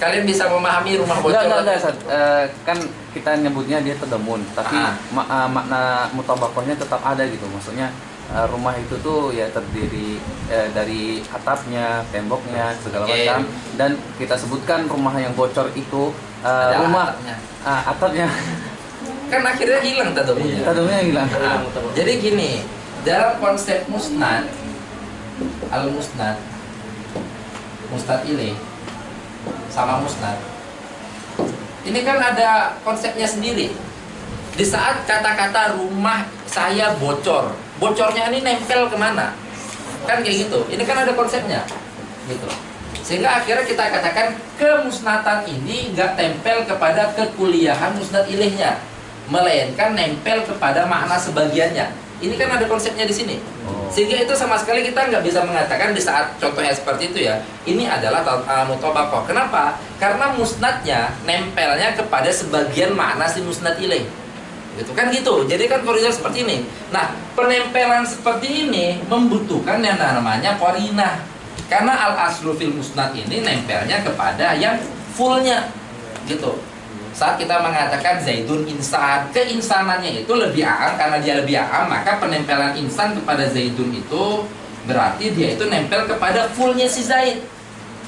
Kalian bisa memahami rumah bocor? Enggak, Sat. Kan kita nyebutnya dia tedemun, tapi makna mutabakohnya tetap ada gitu. Maksudnya rumah itu tuh ya terdiri dari atapnya, temboknya, segala Oke. macam. Dan kita sebutkan rumah yang bocor itu Ada rumah atapnya. atapnya Kan akhirnya hilang tadomunnya. tadumnya hilang. Nah, jadi gini, dalam konsep musnad, al-musnad, mustad ilaih sama musnad, ini kan ada konsepnya sendiri. Di saat kata-kata rumah saya bocor, bocornya ini nempel kemana? Kan kayak gitu. Ini kan ada konsepnya, gitu. Sehingga akhirnya kita katakan kemusnatan ini nggak tempel kepada kekuliahan musnad ilaihnya, melainkan nempel kepada makna sebagiannya. Ini kan ada konsepnya di sini. Sehingga itu sama sekali kita nggak bisa mengatakan di saat contohnya seperti itu ya, ini adalah mutobakoh. Kenapa? Karena musnadnya nempelnya kepada sebagian makna si musnad ilaih. Gitu kan gitu. Jadi kan koridor seperti ini. Nah, penempelan seperti ini membutuhkan yang namanya korinah. Karena al-aslu fil musnad ini nempelnya kepada yang fullnya. Gitu. Saat kita mengatakan Zaidun insan, keinsanannya itu lebih am, karena dia lebih am, maka penempelan insan kepada Zaidun itu berarti dia itu nempel kepada fullnya si Zaid.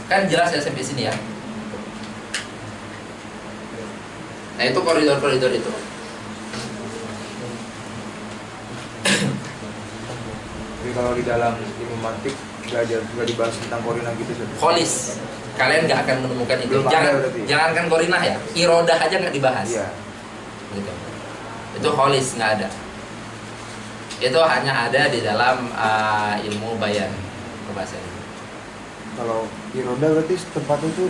Kan jelas ya sampai sini ya. Nah itu koridor-koridor itu. Tapi kalau di dalam ilmu mantik nggak dibahas tentang korina gitu sih. Kholis, kalian nggak akan menemukan itu. Belum ada berarti. Jangankan korinah ya, irodah aja nggak dibahas. Iya. Gitu. Itu kholis nggak ada. Itu hanya ada di dalam ilmu bayan bahasa ini. Kalau iroda berarti tempatnya itu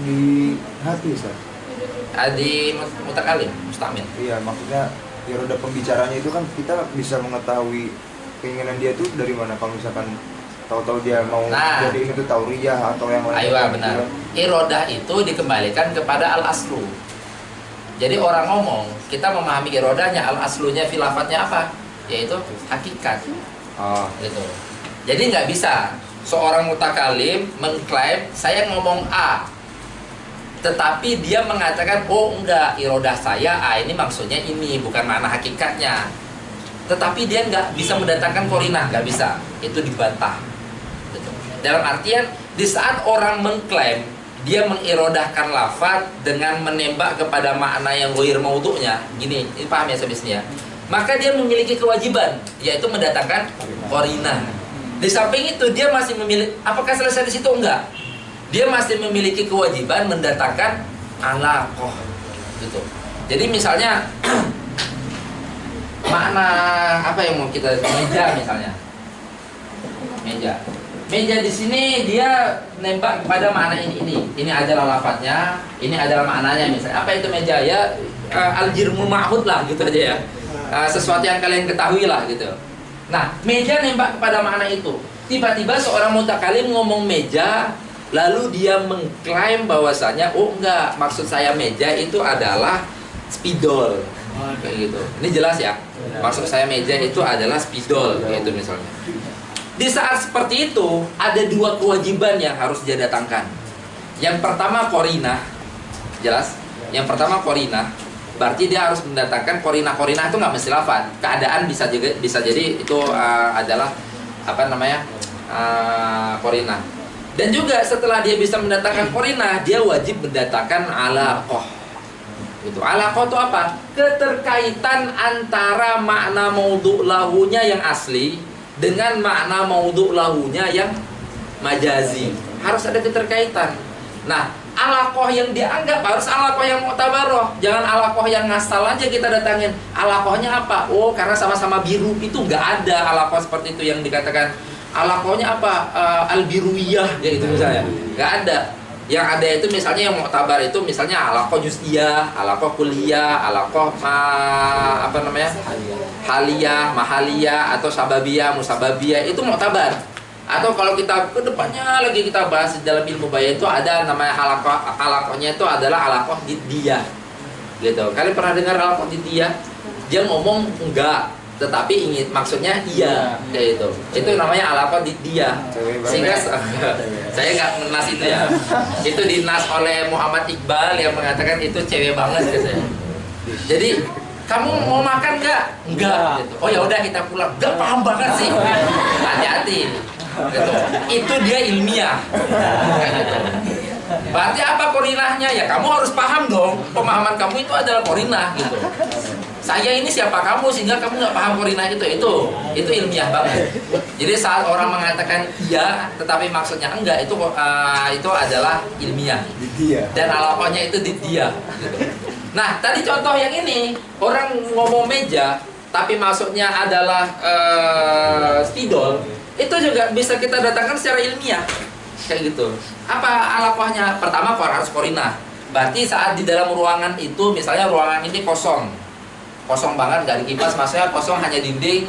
di hati, Sir. Di mutakalim, mustamil. Iya, maksudnya iroda pembicaranya itu kan kita bisa mengetahui keinginan dia tuh dari mana. Kalau misalkan tahu-tahu dia mau Nah. jadi ini tuh tauriyah atau yang lain. Ayo gitu benar. kan. Irodah itu dikembalikan kepada al-aslu. Jadi orang ngomong, kita memahami irodahnya, al-aslunya, filafatnya apa? Yaitu hakikat. Ah, Gitu. Jadi nggak bisa seorang mutakalim mengklaim saya ngomong A, tetapi dia mengatakan oh enggak, irodah saya A ini maksudnya ini, bukan makna hakikatnya. Tetapi dia nggak bisa mendatangkan korinah, nggak bisa. Itu dibantah. Gitu. Dalam artian di saat orang mengklaim dia mengirodahkan lafaz dengan menembak kepada makna yang ghair maudhu'nya, gini, ini paham ya sampai sini ya. Maka dia memiliki kewajiban yaitu mendatangkan korinah. Di samping itu dia masih memiliki, apakah selesai di situ? Enggak. Dia masih memiliki kewajiban mendatangkan alaqah gitu. Jadi misalnya makna apa yang mau kita, meja misalnya. Meja di sini dia nembak kepada makna ini. Ini adalah lafadznya, ini adalah maknanya misalnya. Apa itu meja? Ya al-jirmul ma'hud lah gitu aja ya. Sesuatu yang kalian ketahui lah gitu. Nah, meja nembak kepada makna itu. Tiba-tiba seorang mutakalim ngomong meja, lalu dia mengklaim bahwasanya oh enggak, maksud saya meja itu adalah spidol. Kayak gitu. Ini jelas ya. Maksud saya meja itu adalah spidol gitu misalnya. Di saat seperti itu ada dua kewajiban yang harus dia datangkan. Yang pertama korinah, jelas. Yang pertama korinah, berarti dia harus mendatangkan korinah. Korinah itu nggak mesti lafaz. Keadaan bisa jadi itu adalah apa namanya korinah. Dan juga setelah dia bisa mendatangkan korinah, dia wajib mendatangkan alaqah. Itu alaqah itu apa? Keterkaitan antara makna maudhu lahunya yang asli dengan makna maudhu lahunya yang majazi. Harus ada keterkaitan. Nah, alaqah yang dianggap harus alaqah yang mu'tabaroh. Jangan alaqah yang ngasal aja kita datangin. Alaqahnya apa? Oh, karena sama-sama biru. Itu nggak ada alaqah seperti itu yang dikatakan. Alaqahnya apa? Al-biruiyah gitu misalnya. Nggak ada. Yang ada itu misalnya yang mu'tabar itu misalnya alaqah juz'iyah, alaqah kulliyah, alaqah apa namanya? Haliyah, mahaliyah atau sababiyah, musababiyah, itu mu'tabar. Atau kalau kita ke depannya lagi kita bahas dalam ilmu bayan itu ada namanya alaqahnya itu adalah alaqah diddiyah. Gitu. Kalian pernah dengar alaqah diddiyah? Dia ngomong enggak, tetapi ingin maksudnya iya, kayak itu. Itu namanya alaqah diddiyah. Sehingga saya nggak nas itu ya. Itu dinas oleh Muhammad Iqbal yang mengatakan itu cewek banget katanya. Jadi kamu mau makan nggak? Enggak. Gitu. Oh ya udah kita pulang. Nggak paham banget sih. Hati-hati. Gitu. Itu dia ilmiah. Gitu. Berarti apa korinahnya? Ya kamu harus paham dong. Pemahaman kamu itu adalah korinah gitu. Saya ini siapa kamu sehingga kamu nggak paham korinah itu ilmiah banget. Jadi saat orang mengatakan iya tetapi maksudnya enggak itu adalah ilmiah. Dan alaqahnya itu diddiyah. Gitu. Nah tadi contoh yang ini orang ngomong meja tapi maksudnya adalah spidol, itu juga bisa kita datangkan secara ilmiah kayak gitu. Apa alaqahnya? Pertama harus korinah. Berarti saat di dalam ruangan itu misalnya ruangan ini kosong banget, gak dikipas, maksudnya kosong hanya dinding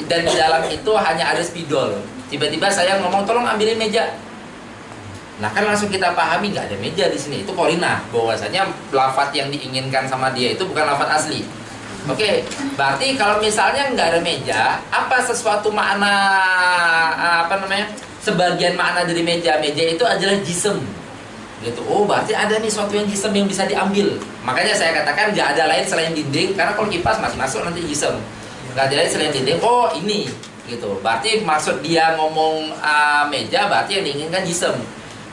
dan di dalam itu hanya ada spidol. Tiba-tiba saya ngomong tolong ambilin meja. Nah kan langsung kita pahami gak ada meja di sini. Itu korinah bahwasanya lafadz yang diinginkan sama dia itu bukan lafadz asli. Oke, berarti kalau misalnya nggak ada meja, apa sesuatu makna apa namanya? Sebagian makna dari meja itu adalah jism. Gitu. Oh, berarti ada nih suatu yang jism yang bisa diambil. Makanya saya katakan nggak ada lain selain dinding, karena kalau kipas masih masuk nanti jism. Nggak ada lain selain dinding. Oh, ini gitu. Berarti maksud dia ngomong meja berarti yang diinginkan jism.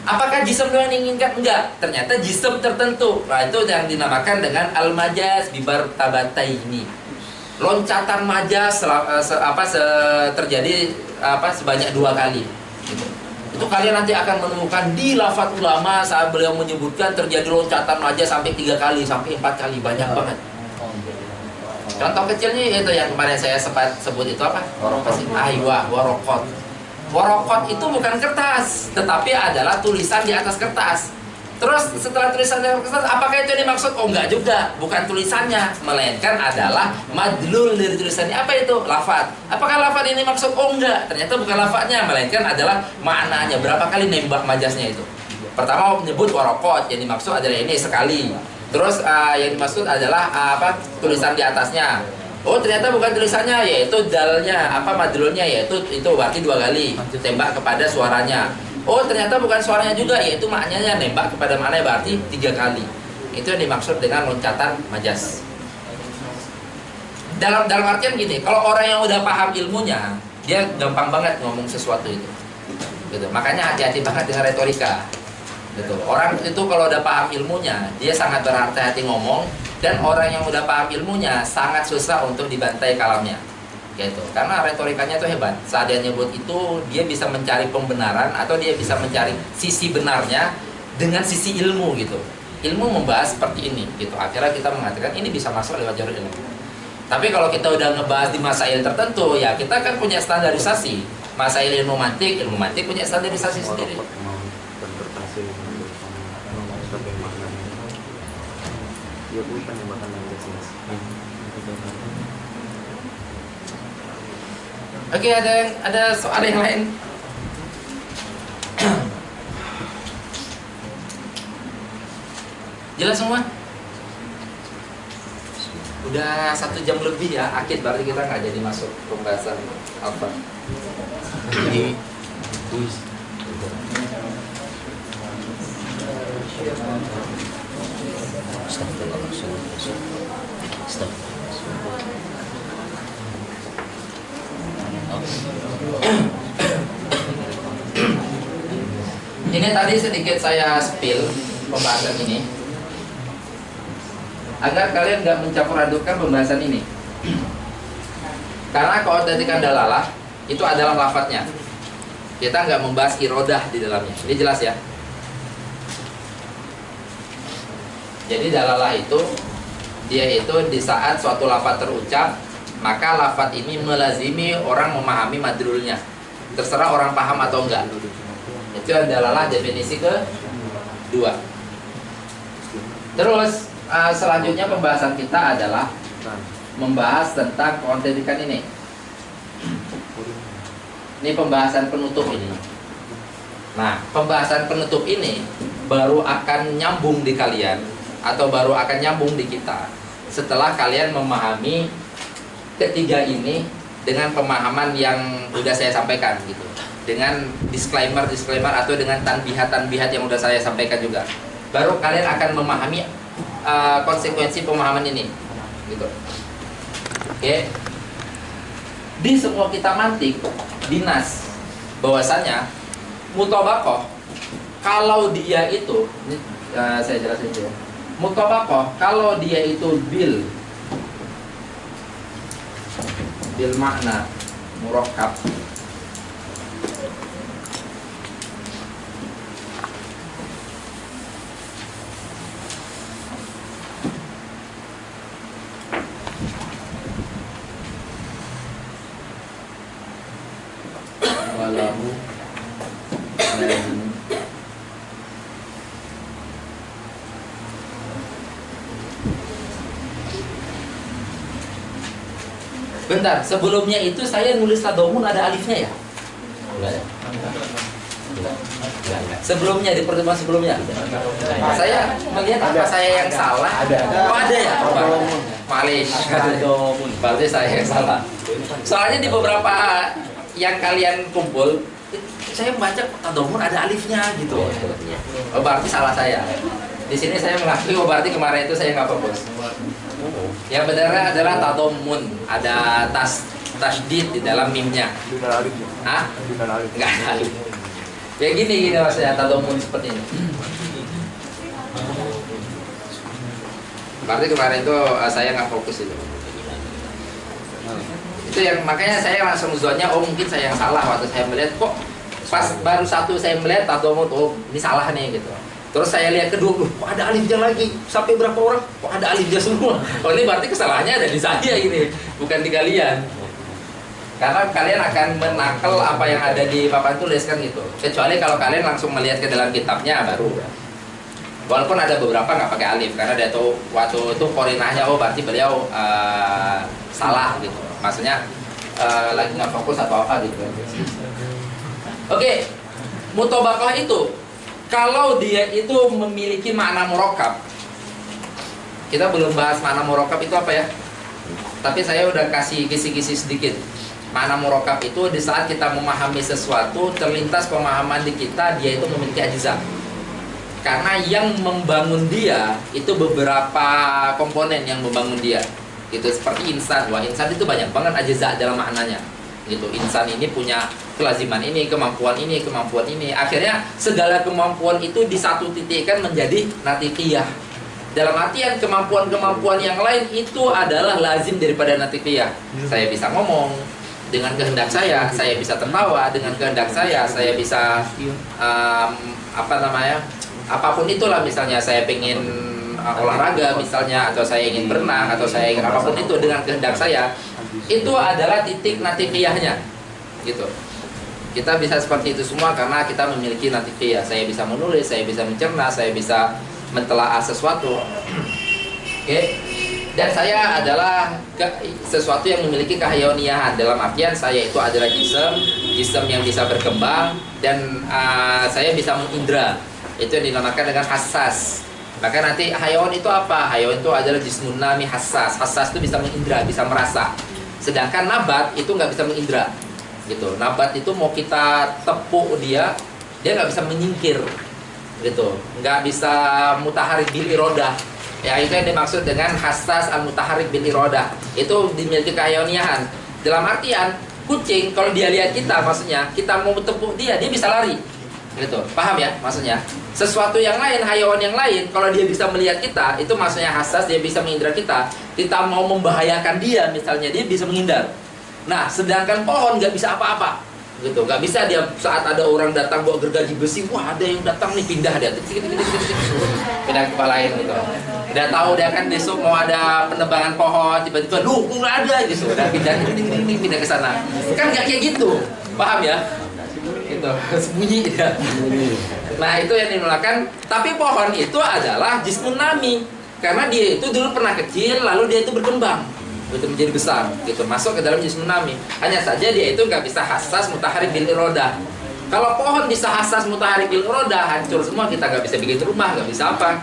Apakah jism yang diinginkan? Enggak. Ternyata jism tertentu. Nah, itu yang dinamakan dengan al-majaz bibar tabatai ini. Loncatan majaz terjadi sebanyak 2 kali. Gitu. Itu kalian nanti akan menemukan di lafadz ulama saat beliau menyebutkan terjadi loncatan majaz sampai 3 kali, sampai 4 kali, banyak banget. Contoh kecilnya itu yang kemarin saya sempat sebut itu apa? Warokot. Warokot itu bukan kertas, tetapi adalah tulisan di atas kertas. Terus setelah tulisan di atas kertas, apakah itu yang dimaksud? Oh enggak juga, bukan tulisannya, melainkan adalah madlul dari tulisannya. Apa itu? Lafadz. Apakah lafadz ini maksud? Oh enggak, ternyata bukan lafadznya, melainkan adalah maknanya. Berapa kali nembak majaznya itu? Pertama menyebut warokot, yang dimaksud adalah ini sekali. Terus yang dimaksud adalah tulisan di atasnya. Oh ternyata bukan tulisannya, yaitu dalnya, madlulnya, yaitu itu berarti 2 kali tembak kepada suaranya. Oh ternyata bukan suaranya juga, yaitu maknanya nembak kepada maknanya berarti 3 kali. Itu yang dimaksud dengan loncatan majaz. Dalam artian gini, kalau orang yang udah paham ilmunya, dia gampang banget ngomong sesuatu itu. Gitu. Makanya hati-hati banget dengan retorika. Gitu. Orang itu kalau udah paham ilmunya, dia sangat berhati-hati ngomong. Dan orang yang udah paham ilmunya sangat susah untuk dibantai kalamnya. gitu. Karena retorikanya tuh hebat. Saat dia nyebut itu, dia bisa mencari pembenaran atau dia bisa mencari sisi benarnya dengan sisi ilmu gitu. Ilmu membahas seperti ini gitu. Akhirnya kita mengatakan ini bisa masuk lewat jalur ilmu. Tapi kalau kita udah ngebahas di masail tertentu, ya kita kan punya standarisasi. Masail ilmu mantik punya standarisasi sendiri. Oke, ada soal yang lain? Jelas semua? Udah 1 jam lebih ya, akhir berarti kita nggak jadi masuk pembahasan apa. Jadi Ini tadi sedikit saya spill pembahasan ini agar kalian nggak mencampur adukan pembahasan ini. Karena keautentikan dalalah itu adalah lafadznya. Kita nggak membahas irodah di dalamnya. Ini jelas ya. Jadi dalalah itu dia itu di saat suatu lafadz terucap, maka lafadz ini melazimi orang memahami madlulnya. Terserah orang paham atau enggak. Itu adalah definisi kedua. Terus selanjutnya pembahasan kita adalah membahas tentang keautentikan ini. Ini pembahasan penutup ini. Nah, pembahasan penutup ini baru akan nyambung di kalian atau baru akan nyambung di kita setelah kalian memahami ketiga ini dengan pemahaman yang udah saya sampaikan gitu. Dengan disclaimer atau dengan tanbihat yang udah saya sampaikan juga. Baru kalian akan memahami konsekuensi pemahaman ini gitu. Oke. Di semua kitab mantik dinas bahwasanya mutabakoh kalau dia itu ini, saya jelasin dulu. Mutabakoh kalau dia itu bil makna murakkab walahu bentar, sebelumnya itu saya nulis tadomun ada alifnya ya? Enggak ya? Enggak. Sebelumnya, di pertemuan sebelumnya saya melihat apa saya yang salah? Oh ada ya? Malish. Berarti saya yang salah. Soalnya di beberapa yang kalian kumpul saya membaca tadomun ada alifnya gitu. Oh berarti salah saya. Di sini saya mengakui oh berarti kemarin itu saya nggak fokus. Yang benar adalah tadomun, ada tasdid di dalam mimnya. Bukan alif. Hah? Bukan alif. Enggak ada alif. Ya gini maksudnya tadomun seperti ini. Berarti kemarin itu saya nggak fokus itu. Itu yang makanya saya langsung zonnya oh mungkin saya yang salah waktu saya melihat kok pas baru satu saya melihat tadomun oh ini salah nih gitu. Terus saya lihat kedua, kok ada alifnya lagi? Sampai berapa orang? Kok ada alifnya semua? Oh ini berarti kesalahannya ada di saya ini, bukan di kalian. Karena kalian akan menangkal apa yang ada di papan tulis kan gitu. Kecuali kalau kalian langsung melihat ke dalam kitabnya baru. Walaupun ada beberapa nggak pakai alif, karena dia tuh waktu itu korinahnya oh berarti beliau salah gitu. Maksudnya lagi nggak fokus atau apa gitu. Oke, mutabakoh itu kalau dia itu memiliki makna murakkab, kita belum bahas makna murakkab itu apa ya. Tapi saya udah kasih kisi-kisi sedikit. Makna murakkab itu di saat kita memahami sesuatu terlintas pemahaman di kita dia itu memiliki ajza. Karena yang membangun dia itu beberapa komponen yang membangun dia. Gitu seperti insan. Wah, insan itu banyak banget ajza dalam maknanya. Gitu. Insan ini punya kelaziman ini, kemampuan ini, kemampuan ini. Akhirnya segala kemampuan itu di satu titik kan menjadi natikiyah. Dalam artian kemampuan-kemampuan yang lain itu adalah lazim daripada natifiyah. Saya bisa ngomong dengan kehendak saya bisa tertawa dengan kehendak saya bisa apapun itulah, misalnya saya pengen olahraga misalnya, atau saya ingin berenang, atau saya ingin apapun itu dengan kehendak saya, itu adalah titik natifiyahnya gitu. Kita bisa seperti itu semua karena kita memiliki natifiyah. Saya bisa menulis, saya bisa mencerna, saya bisa mentelaah sesuatu. Oke. Dan saya adalah sesuatu yang memiliki kehayawaniahan, dalam artian saya itu adalah jism yang bisa berkembang, dan saya bisa mengindra. Itu yang dinamakan dengan hassas. Maka nanti hayawan itu apa? Hayawan itu adalah jismun nami hassas. Hassas itu bisa mengindra, bisa merasa. Sedangkan nabat itu nggak bisa mengindra. Gitu. Nabat itu mau kita tepuk dia nggak bisa menyingkir. Gitu. Nggak bisa mutaharik bil irodah. Ya, itu yang dimaksud dengan hassas al-mutaharik bil irodah. Itu dimiliki kehayawaniahan. Dalam artian kucing kalau dia lihat kita, maksudnya kita mau tepuk dia bisa lari. Gitu. Paham ya maksudnya? Sesuatu yang lain, hayawan yang lain, kalau dia bisa melihat kita, itu maksudnya hassas, dia bisa mengindra kita. Kita mau membahayakan dia, misalnya, dia bisa menghindar. Nah, sedangkan pohon nggak bisa apa-apa, gitu. Nggak bisa dia saat ada orang datang bawa gergaji besi, wah ada yang datang nih, pindah dia, pindah ke tempat lain gitu. Udah tahu dia kan besok mau ada penebangan pohon, tiba-tiba, loh, kok nggak ada gitu. Udah pindah ke sana. Kan nggak kayak gitu, paham ya? Gitu, sembunyi dia. Nah, itu yang dinamakan. Tapi pohon itu adalah jismun nami, karena dia itu dulu pernah kecil, lalu dia itu berkembang, itu menjadi besar, gitu, masuk ke dalam jismun nami. Hanya saja dia itu nggak bisa hassas mutaharik bil irodah. Kalau pohon bisa hassas mutaharik bil irodah, hancur semua, kita nggak bisa bikin rumah, nggak bisa apa,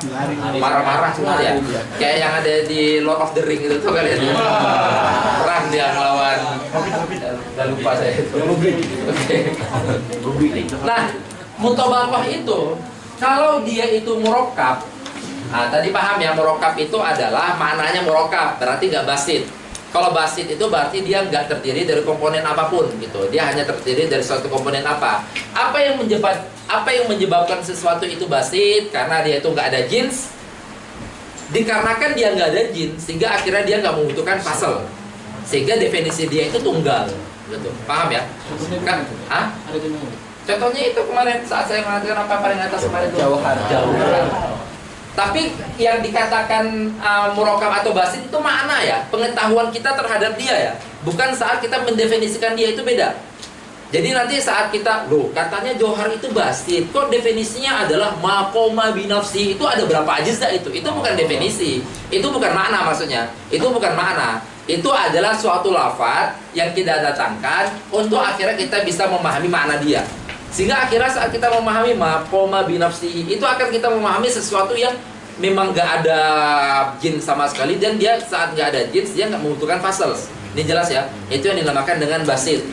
marah-marah semua ya. Kayak yang ada di Lord of the Ring itu tuh kalian. Perang dia melawan, udah lupa saya itu. Nah, mutobaqah itu kalau dia itu murakkab, nah tadi paham ya, murakkab itu adalah maknanya murakkab, berarti nggak basit. Kalau basit itu berarti dia nggak terdiri dari komponen apapun gitu, dia hanya terdiri dari suatu komponen apa yang menyebabkan sesuatu itu basit, karena dia itu nggak ada jins. Dikarenakan dia nggak ada jins, sehingga akhirnya dia nggak membutuhkan fasal, sehingga definisi dia itu tunggal gitu. Paham ya? Kan? Contohnya itu kemarin saat saya mengatakan apa paling atas kemarin itu jauhar. Tapi yang dikatakan murakkab atau basit itu makna ya, pengetahuan kita terhadap dia ya, bukan saat kita mendefinisikan dia, itu beda. Jadi nanti saat kita, loh katanya jauhar itu basit, kok definisinya adalah maqoma binafsi, itu ada berapa ajza itu bukan definisi, itu bukan makna maksudnya, itu bukan makna. Itu adalah suatu lafaz yang kita datangkan untuk akhirnya kita bisa memahami makna dia. Sehingga akhirnya saat kita memahami maqoma binafsi, itu akan kita memahami sesuatu yang memang nggak ada jin sama sekali, dan dia saat nggak ada jin dia nggak membutuhkan fasal. Ini jelas ya, itu yang dinamakan dengan basit.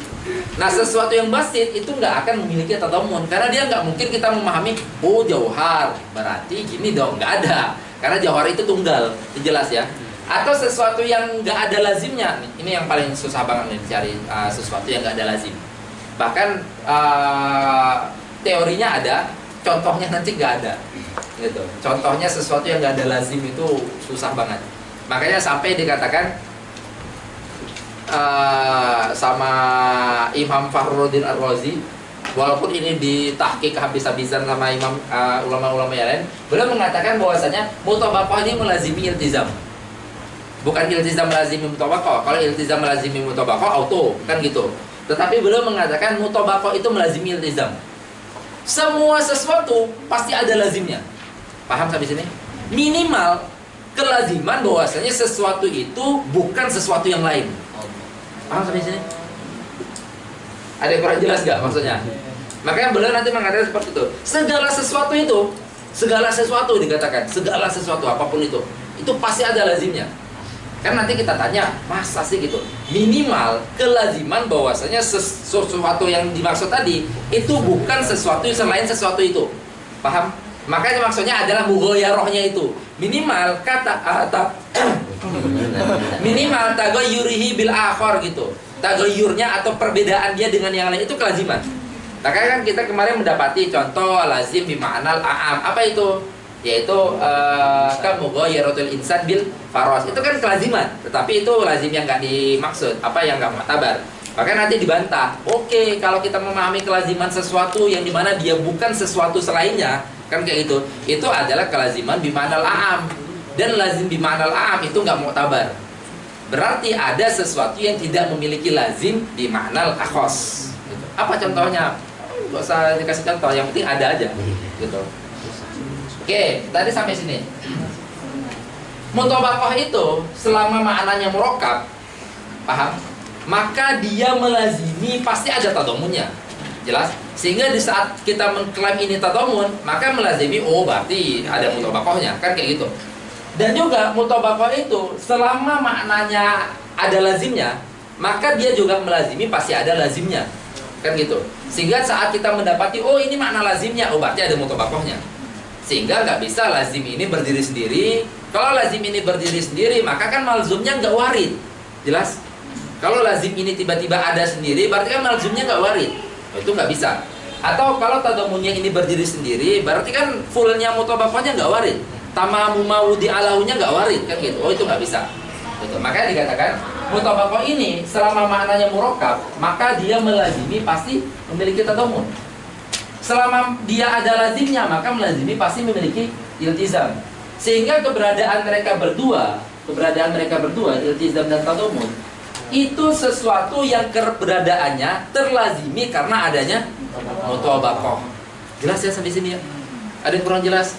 Nah, sesuatu yang basit itu nggak akan memiliki tadamun, karena dia nggak mungkin kita memahami, oh jauhar berarti gini dong, nggak ada, karena jauhar itu tunggal, ini jelas ya. Atau sesuatu yang nggak ada lazimnya, ini yang paling susah banget nih cari sesuatu yang nggak ada lazim. Bahkan teorinya ada, contohnya nanti nggak ada, gitu. Contohnya sesuatu yang nggak ada lazim itu susah banget. Makanya sampai dikatakan sama Imam Fakhruddin Ar-Razi, walaupun ini ditahqiq habis-habisan sama imam ulama-ulama yang lain, beliau mengatakan bahwasanya mutabaqah ini melazimi iltizam. Bukan iltizam melazimi mutabaqah. Kalau iltizam melazimi mutabaqah auto, kan gitu. Tetapi beliau mengatakan mutabaqah itu melazimi iltizam. Semua sesuatu pasti ada lazimnya. Paham sampai sini? Minimal kelaziman bahwasanya sesuatu itu bukan sesuatu yang lain. Paham sampai sini? Ada yang kurang jelas gak maksudnya? Makanya beliau nanti mengatakan seperti itu. Segala sesuatu dikatakan, segala sesuatu apapun itu pasti ada lazimnya. Kan nanti kita tanya, masa sih gitu? Minimal kelaziman bahwasanya sesuatu yang dimaksud tadi itu bukan sesuatu selain sesuatu itu. Paham? Makanya maksudnya adalah mughayyarahnya itu. Minimal minimal taghayyurihi bil akhar gitu. Taghayyurnya atau perbedaan dia dengan yang lain itu kelaziman. Makanya kan kita kemarin mendapati contoh lazim bima'anal a'am. Apa itu? yaitu kamughayaratul insan bil faros. Itu kan kelaziman, tetapi itu lazim yang nggak dimaksud, apa yang nggak mu'tabar. Maka nanti dibantah. Oke, kalau kita memahami kelaziman sesuatu yang dimana dia bukan sesuatu selainnya, kan kayak gitu, itu adalah kelaziman bima'nal a'am. Dan lazim bima'nal a'am itu nggak mu'tabar. Berarti ada sesuatu yang tidak memiliki lazim bima'nal akhos. Gitu. Apa contohnya? Nggak usah dikasih contoh, yang penting ada aja. Gitu. Oke, tadi sampai sini. Mutabaqah itu selama maknanya murakkab, paham? Maka dia melazimi pasti ada tadamunnya. Jelas? Sehingga di saat kita mengklaim ini tadamun, maka melazimi oh berarti ada mutabaqahnya, kan kayak gitu. Dan juga mutabaqah itu selama maknanya ada lazimnya, maka dia juga melazimi pasti ada lazimnya. Kan gitu. Sehingga saat kita mendapati oh ini makna lazimnya, oh berarti ada mutabaqahnya. Sehingga nggak bisa lazim ini berdiri sendiri. Kalau lazim ini berdiri sendiri, maka kan malzumnya nggak warid. Jelas? Kalau lazim ini tiba-tiba ada sendiri, berarti kan malzumnya nggak warid. Oh, itu nggak bisa. Atau kalau tadamunnya ini berdiri sendiri, berarti kan fullnya mutabaqahnya nggak warid. Tamamu mawudi alahunya nggak warid, kan gitu. Oh itu nggak bisa. Gitu. Makanya dikatakan mutabaqah ini selama maknanya murakkab, maka dia melazimi pasti memiliki tadamun. Selama dia ada lazimnya, maka melazimi pasti memiliki iltizam. Sehingga keberadaan mereka berdua, iltizam dan tadamun, itu sesuatu yang keberadaannya terlazimi karena adanya mutabaqah. Jelas ya sampai sini ya? Ada yang kurang jelas?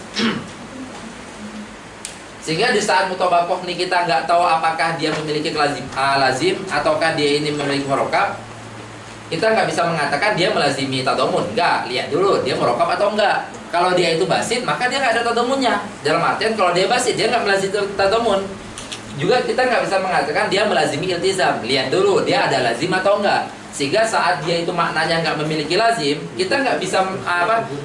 Sehingga di saat mutabaqah nih kita nggak tahu apakah dia memiliki lazim ataukah dia ini memiliki murakkab. Kita nggak bisa mengatakan dia melazimi tadamun. Enggak, lihat dulu dia murakkab atau enggak. Kalau dia itu basit, maka dia nggak ada tadamunnya. Dalam artian kalau dia basit, dia nggak melazimi tadamun. Juga kita nggak bisa mengatakan dia melazimi iltizam. Lihat dulu dia ada lazim atau enggak. Sehingga saat dia itu maknanya nggak memiliki lazim, kita nggak bisa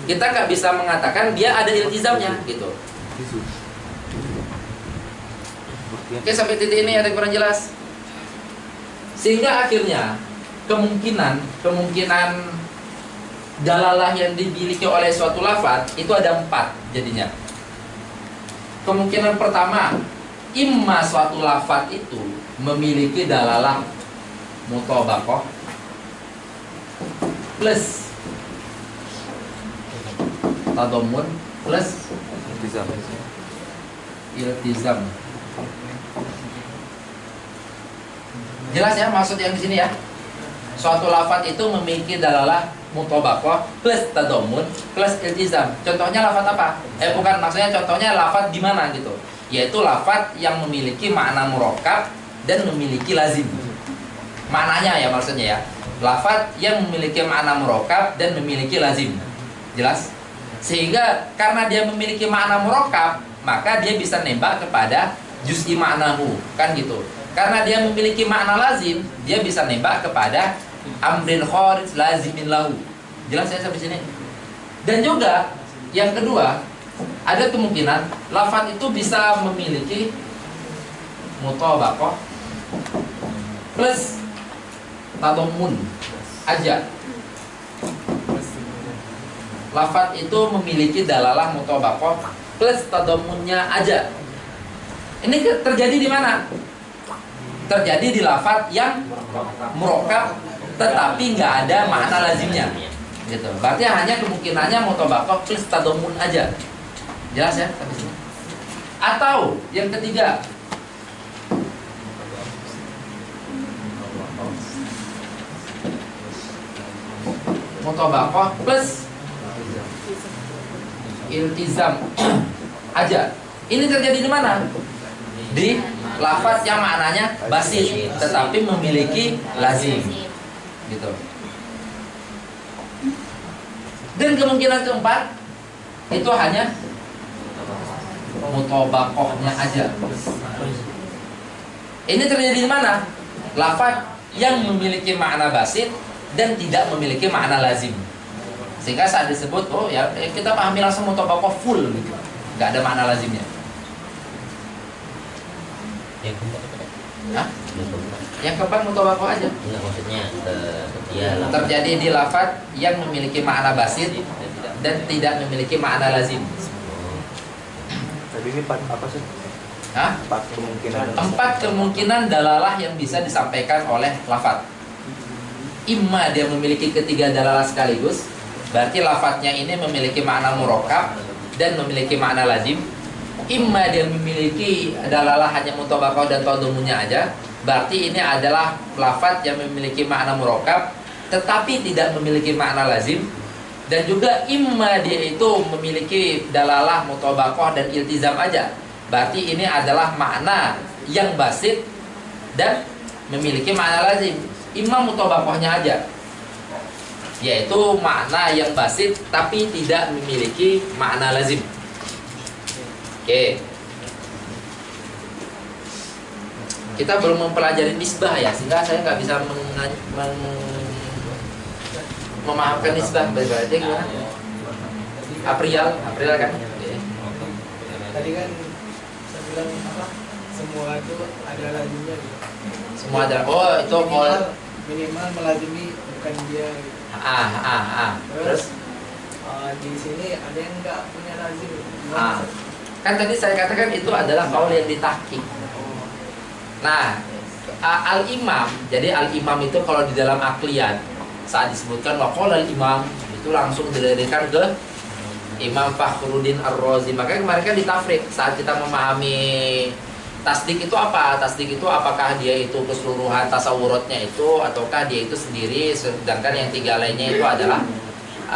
Kita nggak bisa mengatakan dia ada iltizamnya gitu. Oke, sampai titik ini ada yang kurang jelas. Sehingga akhirnya kemungkinan dalalah yang dimiliki oleh suatu lafaz itu ada 4 jadinya. Kemungkinan pertama, imma suatu lafaz itu memiliki dalalah mutabaqah plus tadammun plus iltizam. Jelas ya maksud yang di sini ya? Suatu lafaz itu memiliki dalalah mutabaqah plus tadammun plus iltizam. Contohnya lafaz apa? Bukan, maksudnya contohnya lafaz di mana gitu. Yaitu lafaz yang memiliki makna murakkab dan memiliki lazim. Maknanya ya maksudnya ya. Lafaz yang memiliki makna murakkab dan memiliki lazim. Jelas? Sehingga karena dia memiliki makna murakkab, maka dia bisa nembak kepada juz'i maknahu, kan gitu. Karena dia memiliki makna lazim, dia bisa nembak kepada amrin kharij lazimin lahu. Jelas ya sampai sini? Dan juga yang kedua, ada kemungkinan lafaz itu bisa memiliki mutabaqah plus tadammun aja. Lafaz itu memiliki dalalah mutabaqah plus tadammunnya aja. Ini terjadi di mana? Terjadi di lafaz yang murakkab tetapi nggak ada makna lazimnya, gitu. Berarti hanya kemungkinannya mutabaqah plus tadammun aja. Jelas ya sampai sini? Atau yang ketiga, mutabaqah plus iltizam aja. Ini terjadi di mana? Di lafaz yang maknanya basit tetapi memiliki lazim, gitu. Dan kemungkinan keempat itu hanya mutabaqahnya aja. Ini terjadi di mana? Lafaz yang memiliki makna basit dan tidak memiliki makna lazim. Sehingga saat disebut oh ya kita pahami langsung mutabaqah full gitu. Enggak ada makna lazimnya. Yang keempat apa? Hah? Yang keempat mutabaqah aja. Enggak, maksudnya dia terjadi di lafaz yang memiliki makna basit dan tidak memiliki makna lazim. Tadi ini apa sih? Hah? 4 kemungkinan. 4 kemungkinan dalalah yang bisa disampaikan oleh lafadz. Imma dia memiliki ketiga dalalah sekaligus, berarti lafadznya ini memiliki makna murakkab dan memiliki makna lazim. Imma dia memiliki dalalah hanya mutabaqah dan tadammunnya aja, berarti ini adalah lafadz yang memiliki makna murakkab tetapi tidak memiliki makna lazim. Dan juga imma dia itu memiliki dalalah mutabaqah dan iltizam aja, berarti ini adalah makna yang basit dan memiliki makna lazim. Imma mutabaqahnya aja, yaitu makna yang basit tapi tidak memiliki makna lazim. Oke. Kita belum mempelajari nisbah ya, sehingga saya nggak bisa memahamkan nisbah. Berarti gimana? April kan? Oke. Tadi kan saya bilang apa? Semua itu ada lazimnya gitu. Semua ada. Oh, itu minimal melazimi bukan dia gitu. Terus di sini ada yang nggak punya lazim. kan tadi saya katakan itu adalah kaul yang ditahqiq. Nah, al-imam, jadi al-imam itu kalau di dalam akliyat saat disebutkan waqala al-imam itu langsung didirikan ke Imam Fakhruddin Ar-Razi. Makanya kemarin kan ditafrik saat kita memahami tasdik itu apa? Tasdik itu apakah dia itu keseluruhan tasawuratnya itu ataukah dia itu sendiri, sedangkan yang 3 lainnya itu adalah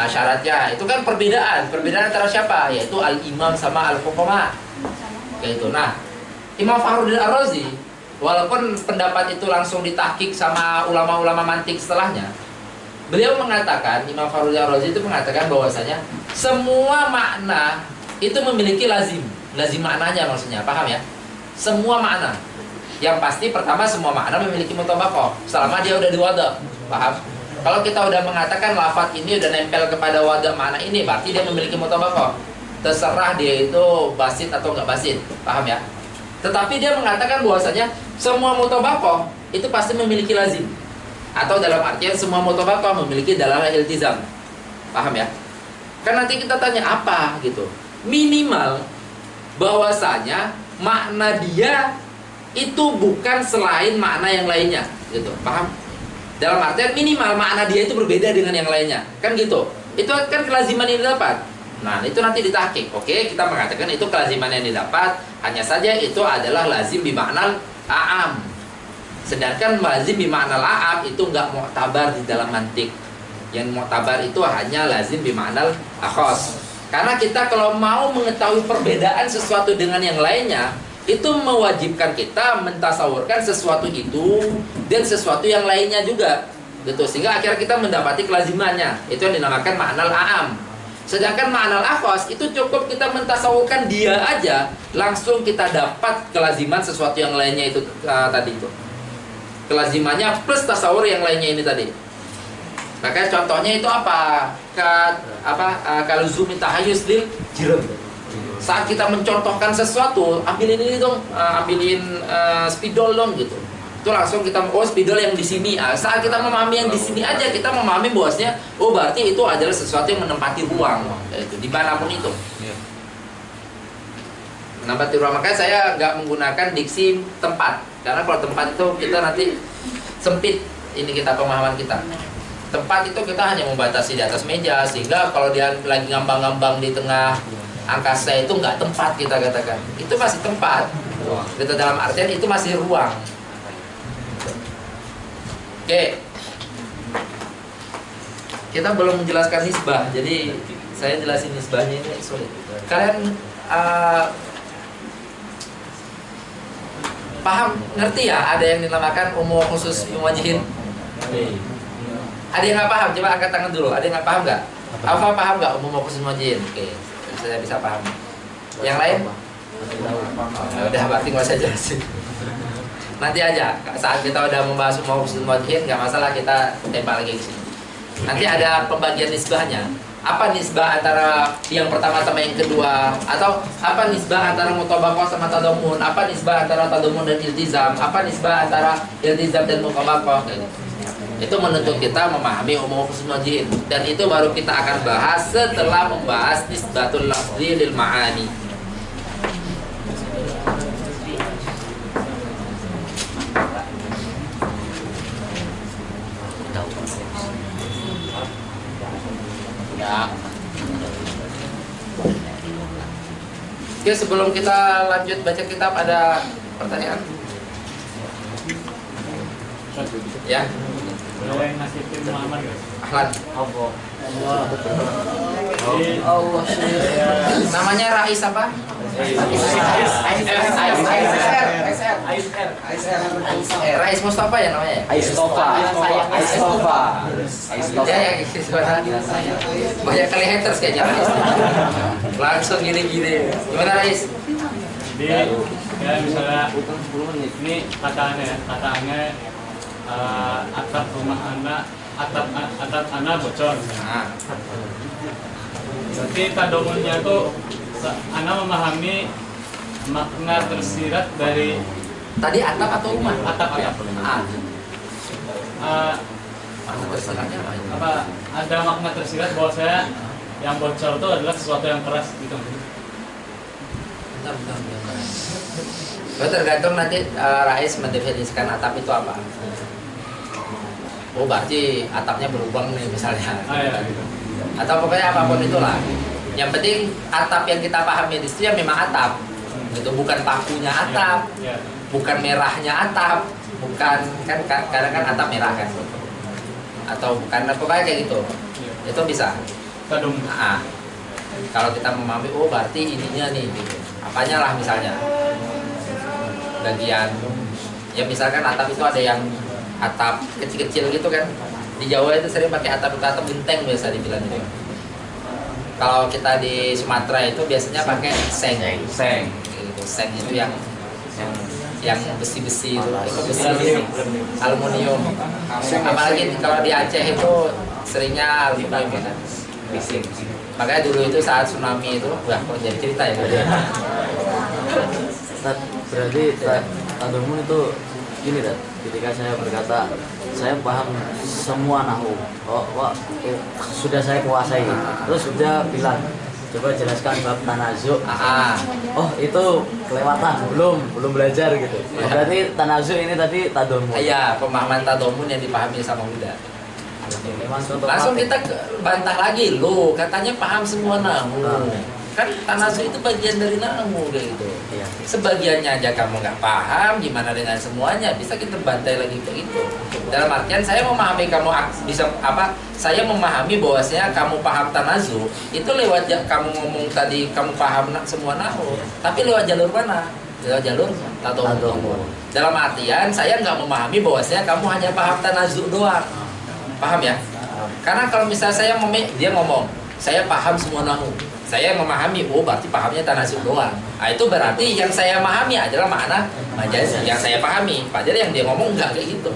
syaratnya. Itu kan perbedaan antara siapa? Yaitu al-imam sama al-fuqaha. Yaitu. Nah, Imam Fakhruddin Ar-Razi walaupun pendapat itu langsung ditahqiq sama ulama-ulama mantik setelahnya, beliau mengatakan, Imam Fakhruddin Ar-Razi itu mengatakan bahwasanya semua makna itu memiliki lazim maknanya, maksudnya paham ya? Semua makna. Yang pasti pertama semua makna memiliki mutabaqah selama dia udah diwada, paham? Kalau kita udah mengatakan lafadz ini udah nempel kepada wada makna ini, berarti dia memiliki mutabaqah. Terserah dia itu basit atau enggak basit, paham ya? Tetapi dia mengatakan bahwasanya semua mutabaqah itu pasti memiliki lazim. Atau dalam artian semua mutabaqah memiliki dalalah iltizam. Paham ya? Kan nanti kita tanya apa gitu. Minimal bahwasanya makna dia itu bukan selain makna yang lainnya gitu. Paham? Dalam artian minimal makna dia itu berbeda dengan yang lainnya. Kan gitu. Itu kan kelaziman yang didapat. Nah, itu nanti ditahqiq. Oke, kita mengatakan itu kelaziman yang didapat, hanya saja itu adalah lazim bimakna a'am. Sedangkan lazim bimakna a'am itu enggak mu'tabar di dalam mantik. Yang mu'tabar itu hanya lazim bimakna akhas. Karena kita kalau mau mengetahui perbedaan sesuatu dengan yang lainnya, itu mewajibkan kita mentasawurkan sesuatu itu dan sesuatu yang lainnya juga. Gitu, sehingga akhirnya kita mendapati kelazimannya. Itu yang dinamakan makna a'am. Sedangkan makna akhas itu cukup kita mentasawurkan dia aja, langsung kita dapat kelaziman sesuatu yang lainnya itu tadi itu. Kelazimannya plus tasawur yang lainnya ini tadi. Makanya contohnya itu apa? Kalau zumi tahayyuz lil jirm. Saat kita mencontohkan sesuatu, ambilin ini dong, ambilin spidol dong gitu. Itu langsung kita spidol yang di sini. Saat kita memahami yang di sini aja, kita memahami bahwasanya berarti itu adalah sesuatu yang menempati ruang, yaitu dimanapun itu. Menempati ruang. Makanya saya nggak menggunakan diksi tempat, karena kalau tempat itu kita nanti sempit ini kita pemahaman kita. Tempat itu kita hanya membatasi di atas meja, sehingga kalau dia lagi ngambang-ngambang di tengah angkasa itu nggak tempat kita katakan. Itu masih tempat. Kita dalam artian itu masih ruang. Oke, kita belum menjelaskan nisbah, jadi saya jelasin nisbahnya ini sulit. Kalian paham, ngerti ya? Ada yang dinamakan umum khusus muwajihin. Ada yang nggak paham? Coba angkat tangan dulu. Ada yang nggak paham nggak? Alfa paham nggak umum khusus muwajihin? Oke, saya bisa paham. Yang lain? Udah, berarti nggak usah jelasin. Nanti aja saat kita udah membahas umum khusus muwajihin, nggak masalah kita tembak lagi di sini. Nanti ada pembagian nisbahnya. Apa nisbah antara yang pertama sama yang kedua? Atau apa nisbah antara mutabaqah sama tadamun? Apa nisbah antara tadamun dan iltizam? Apa nisbah antara iltizam dan mutabaqah? Itu menuntut kita memahami umum khusus muwajihin. Dan itu baru kita akan bahas setelah membahas nisbatul lafzi lil ma'ani. Ya. Oke, sebelum kita lanjut baca kitab ada pertanyaan? Ya, Boleh ngasih tim Muhammad guys. Ahlan. Allah. Allah Namanya Rais apa? Rais Mustafa ya namanya? Aistofa. Ya, banyak kali haters kayaknya Rais. Langsung gini-gini. Gimana Rais? Jadi ya misalnya ini kataannya atap rumah anak atap anak bocor. Nah, Berarti tadomunnya tuh anak memahami makna tersirat dari tadi atap atau rumah? atap. Ah, Eh, terserahnya apa? apa ada makna tersirat bahwa saya yang bocor itu adalah sesuatu yang keras gitu. Bentar. Tergantung nanti Rais mendefinisikan atap itu apa. Oh, berarti atapnya berlubang nih misalnya. Ya. Atau pokoknya apapun itulah. Yang penting atap yang kita pahami di situ ya memang atap. Itu bukan pakunya atap, Ya. bukan merahnya atap, bukan kan kadang kan atap merah kan. Atau bukan pokoknya kayak gitu. Itu bisa. Tadum. Nah, kalau kita memahami oh berarti ininya nih gitu. Apanya lah misalnya. Bagian ya misalkan atap itu ada yang atap kecil-kecil gitu kan. Di Jawa itu sering pakai atap genteng biasa dibilang gitu. Kalau kita di Sumatera itu biasanya pakai seng. Gitu. Seng itu yang besi-besi itu besi aluminium. Apalagi kalau di Aceh itu seringnya aluminium kan. Makanya dulu itu saat tsunami itu, wah kok jadi cerita ya. Berarti tadomun itu gini Dad, ketika saya berkata saya paham semua nahu, sudah saya kuasai, terus dia bilang coba jelaskan bab tanazu. Oh itu kelewatan, belum belajar gitu. Berarti tanazu ini tadi tadomun. Iya, pemahaman tadomun yang dipahami sama Buddha. Memang contoh Langsung praktek. kita bantah lagi, lo katanya paham semua nahu. Kan tanazu itu bagian dari nahu kayak gitu. Iya. Sebagiannya aja kamu nggak paham, gimana dengan semuanya? Bisa kita bantai lagi kayak gitu. Dalam artian saya memahami kamu bisa apa? Saya memahami bahwasanya kamu paham tanazu itu lewat kamu ngomong tadi kamu paham semua nahu. Tapi lewat jalur mana? Lewat jalur tadomun. Dalam artian saya nggak memahami bahwasanya kamu hanya paham tanazu doang. Paham ya? Karena kalau misalnya dia ngomong, saya paham semua nahu. Saya memahami, oh berarti pahamnya tanazu doang. Nah, itu berarti yang saya pahami adalah makna majazi yang saya pahami. Padahal yang dia ngomong enggak kayak gitu.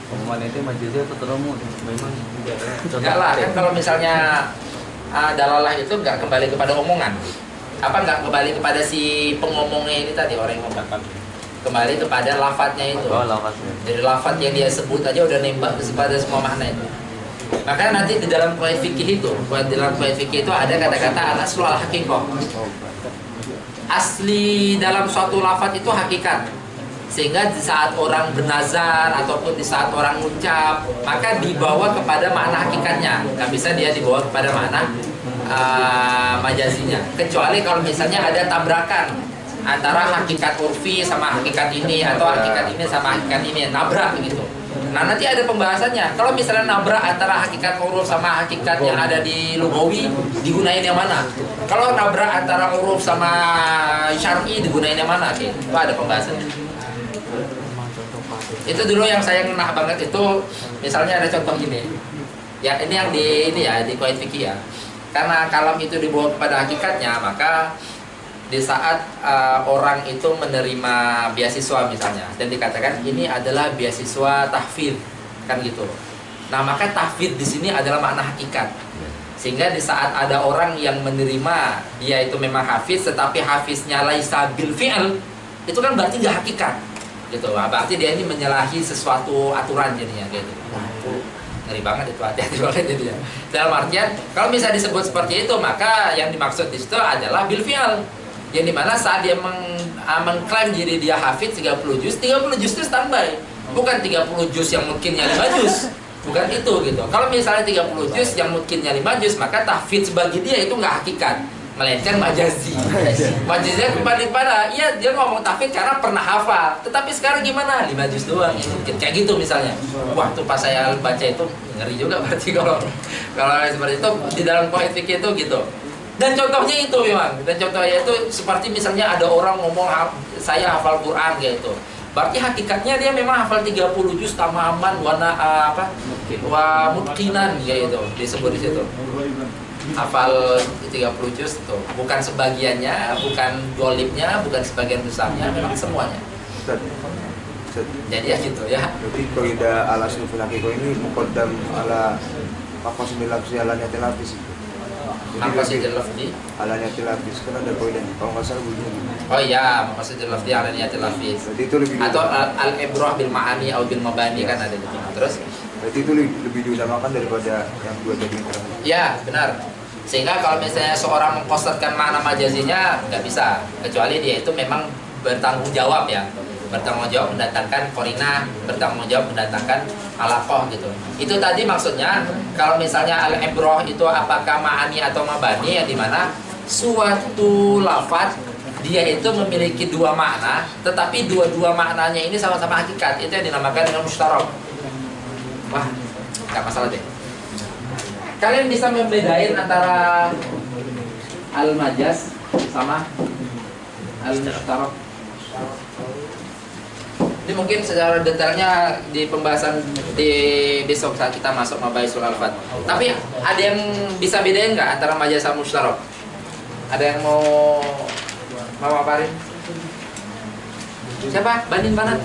Pemahaman itu majazi atau tadomun? Memang Enggak lah, kan kalau misalnya dalalah itu enggak kembali kepada omongan. Apa enggak kembali kepada si pengomongnya ini tadi, orang yang ngomong. Kembali kepada lafadznya itu. Oh, lafaznya. Dari lafadz yang dia sebut aja udah nembak kepada semua makna itu. Maka nanti di dalam qawaid fikih itu, ada kata-kata al-aslu al-haqiqah. Asli dalam suatu lafadz itu hakikat. Sehingga di saat orang bernazar ataupun di saat orang ucap, maka dibawa kepada makna hakikatnya. Nggak bisa dia dibawa kepada makna majazinya. Kecuali kalau misalnya ada tabrakan antara hakikat urfi sama hakikat ini atau hakikat ini sama hakikat ini, nabrak gitu. Nah nanti ada pembahasannya. Kalau misalnya nabrak antara hakikat huruf sama hakikat yang ada di lugawi, digunain yang mana? Kalau nabrak antara huruf sama syar'i, digunain yang mana? Oke, itu ada pembahasannya. Itu dulu yang saya ngena banget itu. Misalnya ada contoh gini. Ya ini yang di qawaid fikih ya. Karena kalam itu dibawa kepada hakikatnya, maka di saat orang itu menerima beasiswa misalnya dan dikatakan ini adalah beasiswa tahfidz kan gitu. Nah, maka tahfidz di sini adalah makna hakikat. Sehingga di saat ada orang yang menerima dia itu memang hafiz tetapi hafiznya laisa bil fi'l, itu kan berarti nggak hakikat. Gitu. Nah, berarti dia ini menyalahi sesuatu aturan jadinya gitu. Ngeri banget itu, hati-hati banget jadinya. Dalam artian kalau misalnya disebut seperti itu, maka yang dimaksud di situ adalah bil fi'l. Yang dimana saat dia mengklaim diri dia hafidz 30 juz itu standby. Bukan 30 juz yang mungkin yang 5 juz. Bukan itu gitu. Kalau misalnya 30 juz yang mungkinnya 5 juz, maka tahfidz bagi dia itu nggak hakikat, melainkan majazi. Majaznya kembali pada, iya dia ngomong tahfidz karena pernah hafal. Tetapi sekarang gimana? 5 juz doang. Ya, mungkin kayak gitu misalnya. Waktu pas saya baca itu ngeri juga berarti kalau seperti itu di dalam qawaid fikih itu gitu. Dan contohnya itu memang. Dan contohnya itu seperti misalnya ada orang ngomong saya hafal Quran gitu. Berarti hakikatnya dia memang hafal 30 juz tamaman wa mutqinan gitu disebut di situ. Hafal 30 juz itu bukan sebagiannya, bukan golibnya, bukan sebagian besarnya, memang semuanya. Jadi ya gitu ya. Berarti kaidah ala sulful haqiqah ini muqaddam ala maqasidil lafzi ala niyatil lafzi. Maqasidil lafzi ala niyatil lafzi kan ada kaidah kalau nggak salah bunyinya. Oh iya, maqasidil lafzi ala niyatil lafzi. Berarti itu lebih Atau al-ibrah bil ma'ani atau bil mabani kan ada di situ. Terus berarti itu lebih diutamakan daripada yang dua tadi terakhir. ya, benar. Sehingga kalau misalnya seorang mengkosatkan makna majazinya nggak bisa, kecuali dia itu memang bertanggung jawab ya, bertanggung jawab mendatangkan korinah, bertanggung jawab mendatangkan alaqah gitu. Itu tadi maksudnya kalau misalnya al-ibroh itu apakah ma'ani atau mabani, yang dimana suatu lafaz dia itu memiliki dua makna, tetapi dua-dua maknanya ini sama-sama hakikat, itu yang dinamakan dengan mustarak. Wah, nggak masalah deh. Kalian bisa membedain antara al-majaz sama al-mustarak? Ini mungkin secara detailnya di pembahasan di besok saat kita masuk Mabaisul Alfat. Tapi ada yang bisa bedain nggak antara majaz sama mustarak? Ada yang mau paparin? Siapa? Banding Banat?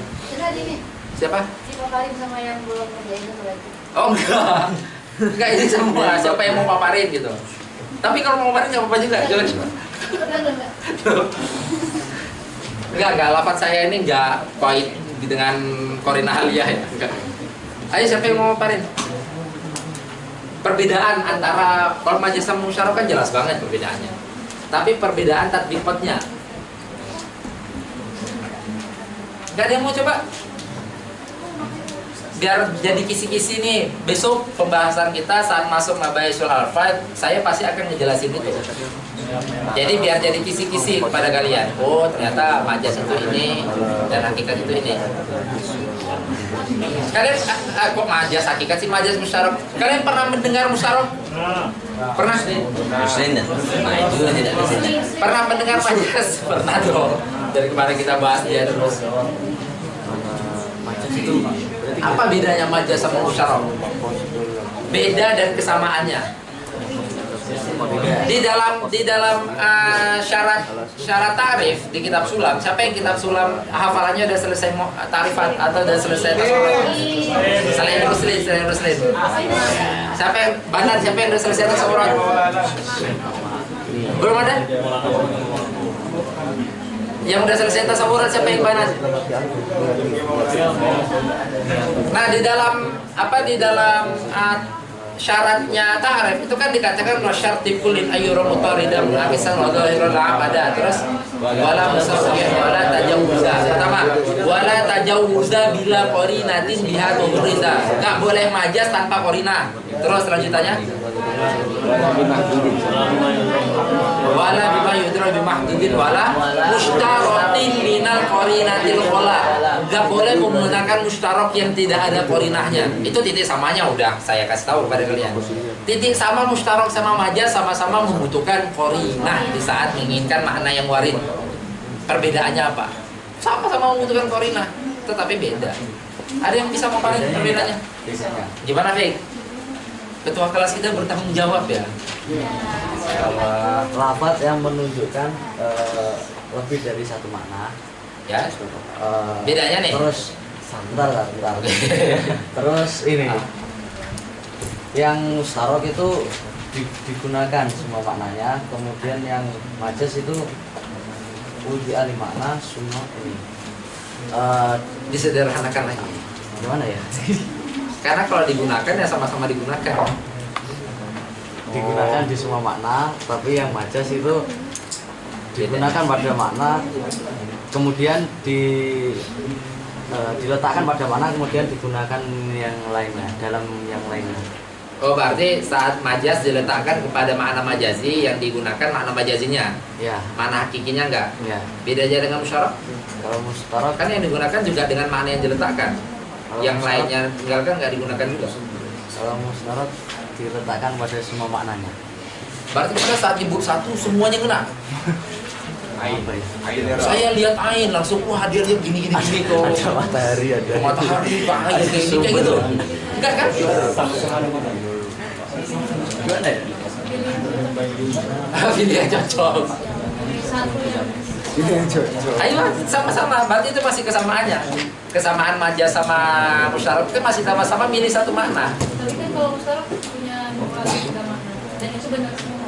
Siapa? Si paparin sama yang belum kerjain itu berarti. Oh enggak. Enggak, ini semua. Siapa yang mau paparin gitu. Tapi kalau mau paparin nggak apa-apa juga. Jangan. Enggak, lafaz saya ini enggak qaid dengan Qorina Aliyah ya. Enggak. Ayo siapa yang mau paparin? Perbedaan antara kalau majaz sama musyarah kan jelas banget perbedaannya. Tapi perbedaan tatbiqatnya. Enggak ada yang mau coba? Biar jadi kisi-kisi nih, besok pembahasan kita saat masuk Mabaisul Alfat, saya pasti akan ngejelasin itu. Jadi biar jadi kisi-kisi kepada kalian. Oh ternyata majaz itu ini dan hakikat itu ini. Kalian kok majaz hakikat sih, majaz musyarak? Kalian pernah mendengar musyarak? Pernah? Muslim dan nah itu tidak bisa. Pernah mendengar majaz? Pernah dong. Dari kemarin kita bahas dia terus. Majaz itu Apa bedanya majaz sama musyarak? Beda dan kesamaannya. Di dalam syarat ta'rif di kitab sulam, siapa yang kitab sulam hafalannya udah selesai ta'rifat atau udah selesai tasawuf? Selain Rusli. Siapa yang Banar, siapa yang udah selesai tasawuf? Belum ada? Yang udah selesai tasawuran siapa yang Banar? Nah, di dalam syaratnya ta'rif itu kan dikatakan wasyarti kullin ayyura mutaridan aqisan wa dhahirul abada. Terus wala musawwir wala tajawuza. Pertama, wala tajawuza bila qarinatin biha tubrida. Enggak boleh majaz tanpa qarinah. Terus lanjutannya wala bima yudra bimahdudin wala mushtaratin minal qarinatil qala. Enggak boleh menggunakan mustarak yang tidak ada qarinahnya. Itu titik samanya udah saya kasih tahu kepada kalian. Titik sama mustarak sama majaz sama-sama membutuhkan qarinah di saat menginginkan makna yang warid. Perbedaannya apa? Sama-sama membutuhkan qarinah, tetapi beda. Ada yang bisa memaparin perbedaannya? Gimana, Fik? Ketua kelas kita bertanggung jawab ya. lafaz yang menunjukkan lebih dari satu makna. Ya. Bedanya nih. Terus bentar. Terus ini yang mustarok itu digunakan semua maknanya, kemudian yang majaz itu uji alih makna semua ini. Disederhanakan lagi. Gimana ya? Karena kalau digunakan ya sama-sama digunakan. Digunakan di semua makna, tapi yang majaz itu digunakan pada makna, kemudian diletakkan pada mana kemudian digunakan yang lainnya dalam yang lainnya. Oh, berarti saat majaz diletakkan kepada makna majazi, yang digunakan makna majazinya, Ya, makna hakikinya enggak. ya. Beda aja dengan musyarak. Kalau mustarak Kan yang digunakan juga dengan makna yang diletakkan. Yang lainnya tinggalkan nggak digunakan juga. kalau mustarak diletakkan pada semua maknanya. Berarti kita saat nyebut satu semuanya kena. Apa ya? Saya lihat ain langsung wah dia lihat gini kok. Ada matahari, ada Matahari, air kayak gitu. Enggak kan? Gimana ya? Pilih yang cocok. Satu yang Ini yang cocok. Ayo sama-sama, berarti itu masih kesamaannya. Kesamaan majaz sama musyarak itu masih sama-sama milih satu makna. tapi kan kalau mustarak punya dua tiga makna dan itu benar semua.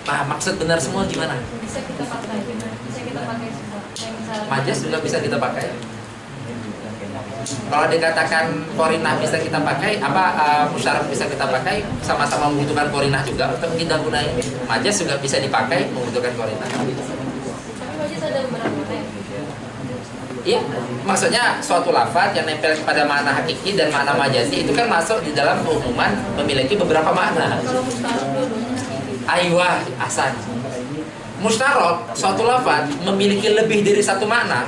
Nah, maksud benar semua gimana? Bisa kita pakai, bisa kita pakai semua. Kayak misalnya Majaz juga bisa kita pakai. Kalau dikatakan korinah bisa kita pakai, musyarak bisa kita pakai, sama-sama membutuhkan korinah juga untuk kita gunain. Majaz juga bisa dipakai membutuhkan korinah. tapi majaz ada beberapa kayak Iya, maksudnya suatu lafaz yang nempel kepada makna hakiki dan makna majazi itu kan masuk di dalam keumuman memiliki beberapa makna. kalau mustarak dua-duanya hakiki. Aywa, asan. Mustarok, suatu lafaz memiliki lebih dari satu makna.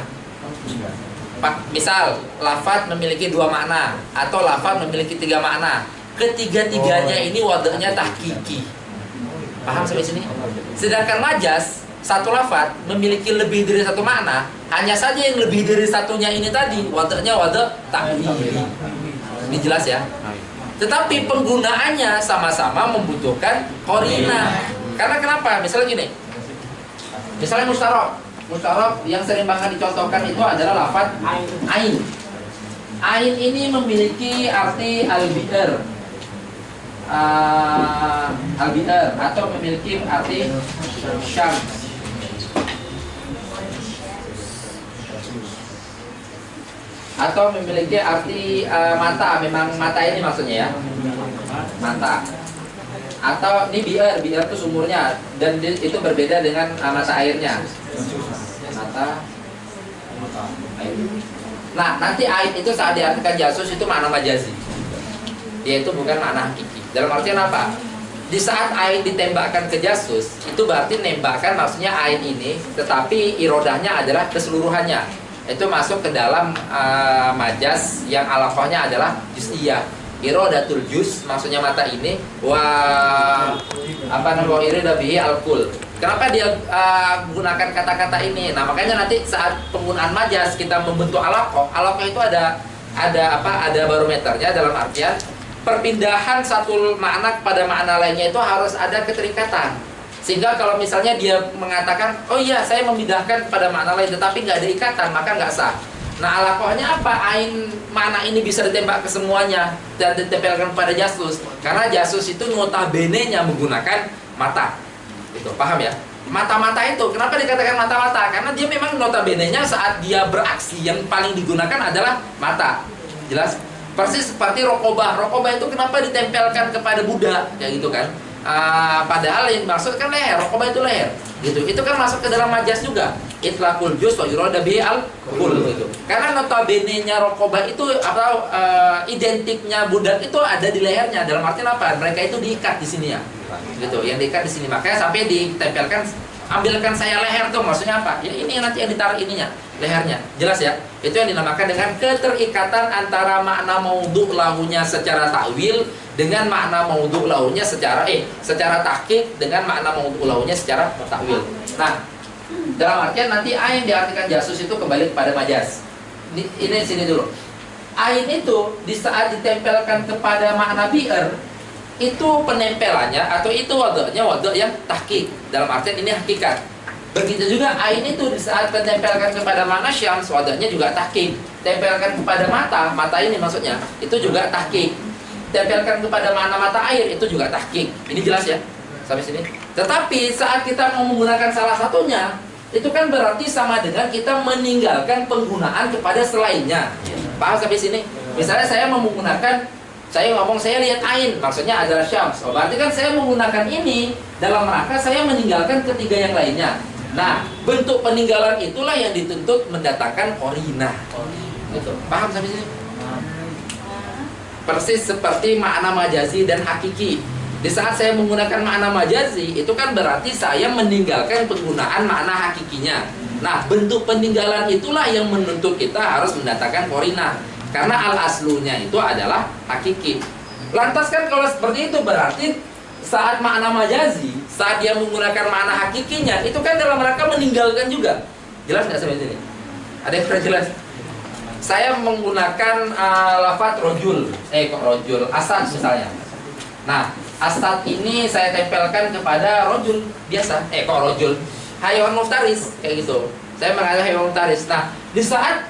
Misal, lafaz memiliki dua makna atau lafaz memiliki tiga makna. Ketiga-tiganya ini wadahnya tahqiqi. Paham sampai sini? Sedangkan majaz, satu lafaz memiliki lebih dari satu makna, hanya saja yang lebih dari satunya ini tadi wadahnya wadah takwili. Ini jelas ya? Tetapi penggunaannya sama-sama membutuhkan korina. Karena kenapa? Misalnya gini. Misalnya mustarok. Mustarok yang sering banget dicontohkan itu adalah lafaz ain. Ain ini memiliki arti al-bi'r. Al-bi'r atau memiliki arti syams. Atau memiliki arti mata, memang mata ini maksudnya ya, mata. Atau ini biar itu sumurnya dan itu berbeda dengan mata airnya. Mata, air. Nah, nanti air itu saat diartikan jasus itu makna majazi, yaitu bukan makna hakiki. Dalam artian apa? Di saat air ditembakkan ke jasus, itu berarti nembakkan maksudnya air ini, tetapi irodahnya adalah keseluruhannya. Itu masuk ke dalam majaz yang alafahnya adalah juz'iyah. Irodatul juz maksudnya mata ini irada bihi al-kul. Kenapa dia gunakan kata-kata ini? Nah, makanya nanti saat penggunaan majaz kita membentuk alaqah itu ada barometernya, dalam artian perpindahan satu makna kepada makna lainnya itu harus ada keterikatan. Sehingga kalau misalnya dia mengatakan, oh iya saya memindahkan pada makna lain tetapi nggak ada ikatan, maka nggak sah. Nah, alaqahnya apa? Ain makna ini bisa ditembak ke semuanya dan ditempelkan pada jasus. Karena jasus itu notabene-nya menggunakan mata. Itu paham ya? Mata-mata itu, kenapa dikatakan mata-mata? Karena dia memang notabene-nya saat dia beraksi yang paling digunakan adalah mata. Jelas? Persis seperti rokobah. Rokobah itu kenapa ditempelkan kepada Buddha? Kayak gitu kan? Padahal yang maksud kan leher, rokobah itu leher. Gitu. Itu kan masuk ke dalam majaz juga. Itlaqul juz wa yurada bihi al-kul gitu. Karena notabene-nya rokobah itu atau identiknya budak itu ada di lehernya. Dalam artian apa? Mereka itu diikat di sini ya. Gitu, yang diikat di sini. Makanya sampai ditempelkan, ambilkan saya leher tuh, maksudnya apa? Ya ini nanti yang ditaruh ininya, lehernya. Jelas ya? Itu yang dinamakan dengan keterikatan antara makna maudhu' lahunya secara takwil dengan makna maudhu' lahunya secara tahqiq dengan makna maudhu' lahunya secara takwil. Nah, dalam artian nanti ain diartikan jasus itu kembali kepada majaz. Ini sini dulu. Ain itu di saat ditempelkan kepada makna bi'r itu penempelannya atau itu wadahnya wadah yang tahqiq. Dalam artian ini hakikat. Begitu juga ain itu di saat ditempelkan kepada makna syams wadahnya juga tahqiq. Tempelkan kepada mata ini maksudnya itu juga tahqiq. Tempelkan kepada makna mata air itu juga tahqiq. Ini jelas ya? Sampai sini. Tetapi saat kita mau menggunakan salah satunya, itu kan berarti sama dengan kita meninggalkan penggunaan kepada selainnya. Paham sampai sini? Misalnya saya menggunakan, saya ngomong saya lihat ain, maksudnya adalah syams. Oh, berarti kan saya menggunakan ini dalam rangka saya meninggalkan ketiga yang lainnya. Nah, bentuk peninggalan itulah yang dituntut mendatangkan qarinah. Gitu. Paham sampai sini? Persis seperti makna majazi dan hakiki. Di saat saya menggunakan makna majazi, itu kan berarti saya meninggalkan penggunaan makna hakikinya. Nah, bentuk peninggalan itulah yang menuntut kita harus mendatangkan korina. Karena al-aslunya itu adalah hakiki. Lantas kan kalau seperti itu berarti saat makna majazi, saat dia menggunakan makna hakikinya, itu kan dalam rangka meninggalkan juga. Jelas nggak sampai sini? Ada yang sudah jelas? Saya menggunakan lafaz rojul, asad misalnya. Nah, asad ini saya tempelkan kepada rojul biasa, rojul, hayawan muftaris, kayak gitu. Saya mengatakan hayawan muftaris. Nah, di saat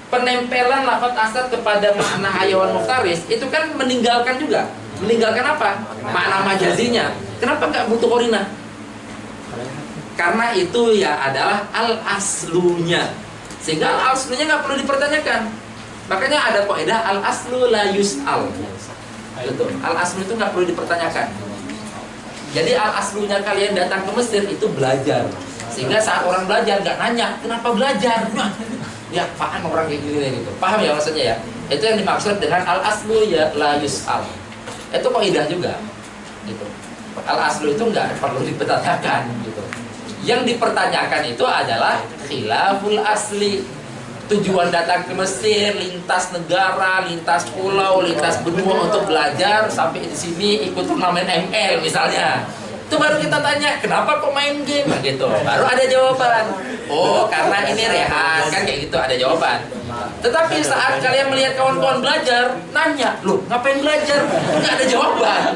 penempelan lafaz asad kepada makna hayawan muftaris, itu kan meninggalkan juga. Meninggalkan apa? Makna majazinya. Kenapa nggak butuh korina? Karena itu ya adalah al-aslunya. Sehingga al-aslunya nggak perlu dipertanyakan. Makanya ada kaidah al-aslu la yus'al. Gitu. Al-aslu itu nggak perlu dipertanyakan. Jadi al-aslunya kalian datang ke Mesir itu belajar. Sehingga saat orang belajar nggak nanya kenapa belajar. Ya paham orang kayak gini gitu. Paham ya maksudnya ya? Itu yang dimaksud dengan al-aslu ya la yus'al. Itu kaidah juga. Gitu. Al-aslu itu nggak perlu dipertanyakan. Gitu. Yang dipertanyakan itu adalah khilaful asli. Tujuan datang ke Mesir, lintas negara, lintas pulau, lintas benua untuk belajar sampai di sini ikut turnamen ML misalnya. Itu baru kita tanya, kenapa kok main game? Nah, gitu. Baru ada jawaban. Oh, karena ini rehat, kan kayak gitu ada jawaban. Tetapi saat kalian melihat kawan-kawan belajar, nanya, loh ngapain belajar? Nggak ada jawaban.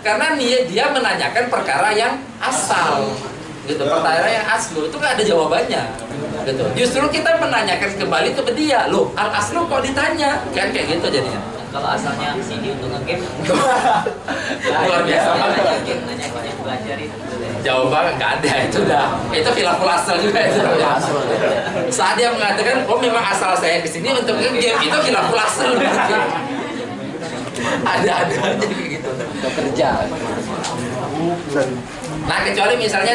Karena dia menanyakan perkara yang asal. Gitu, pertanyaan yang aslu itu nggak ada jawabannya, gitu. Justru kita menanyakan kembali ke dia, loh al aslu kok ditanya, kan kayak gitu jadinya. Kalau asalnya CD untuk ngegame, Luar biasa banget. nanya belajar itu. Jawaban nggak ada, itu itu khilaful asal juga itu. Saat dia mengatakan, oh memang asal saya kesini untuk ngegame, itu khilaful asal. Ada aja kayak gitu. Kerja. Nah kecuali misalnya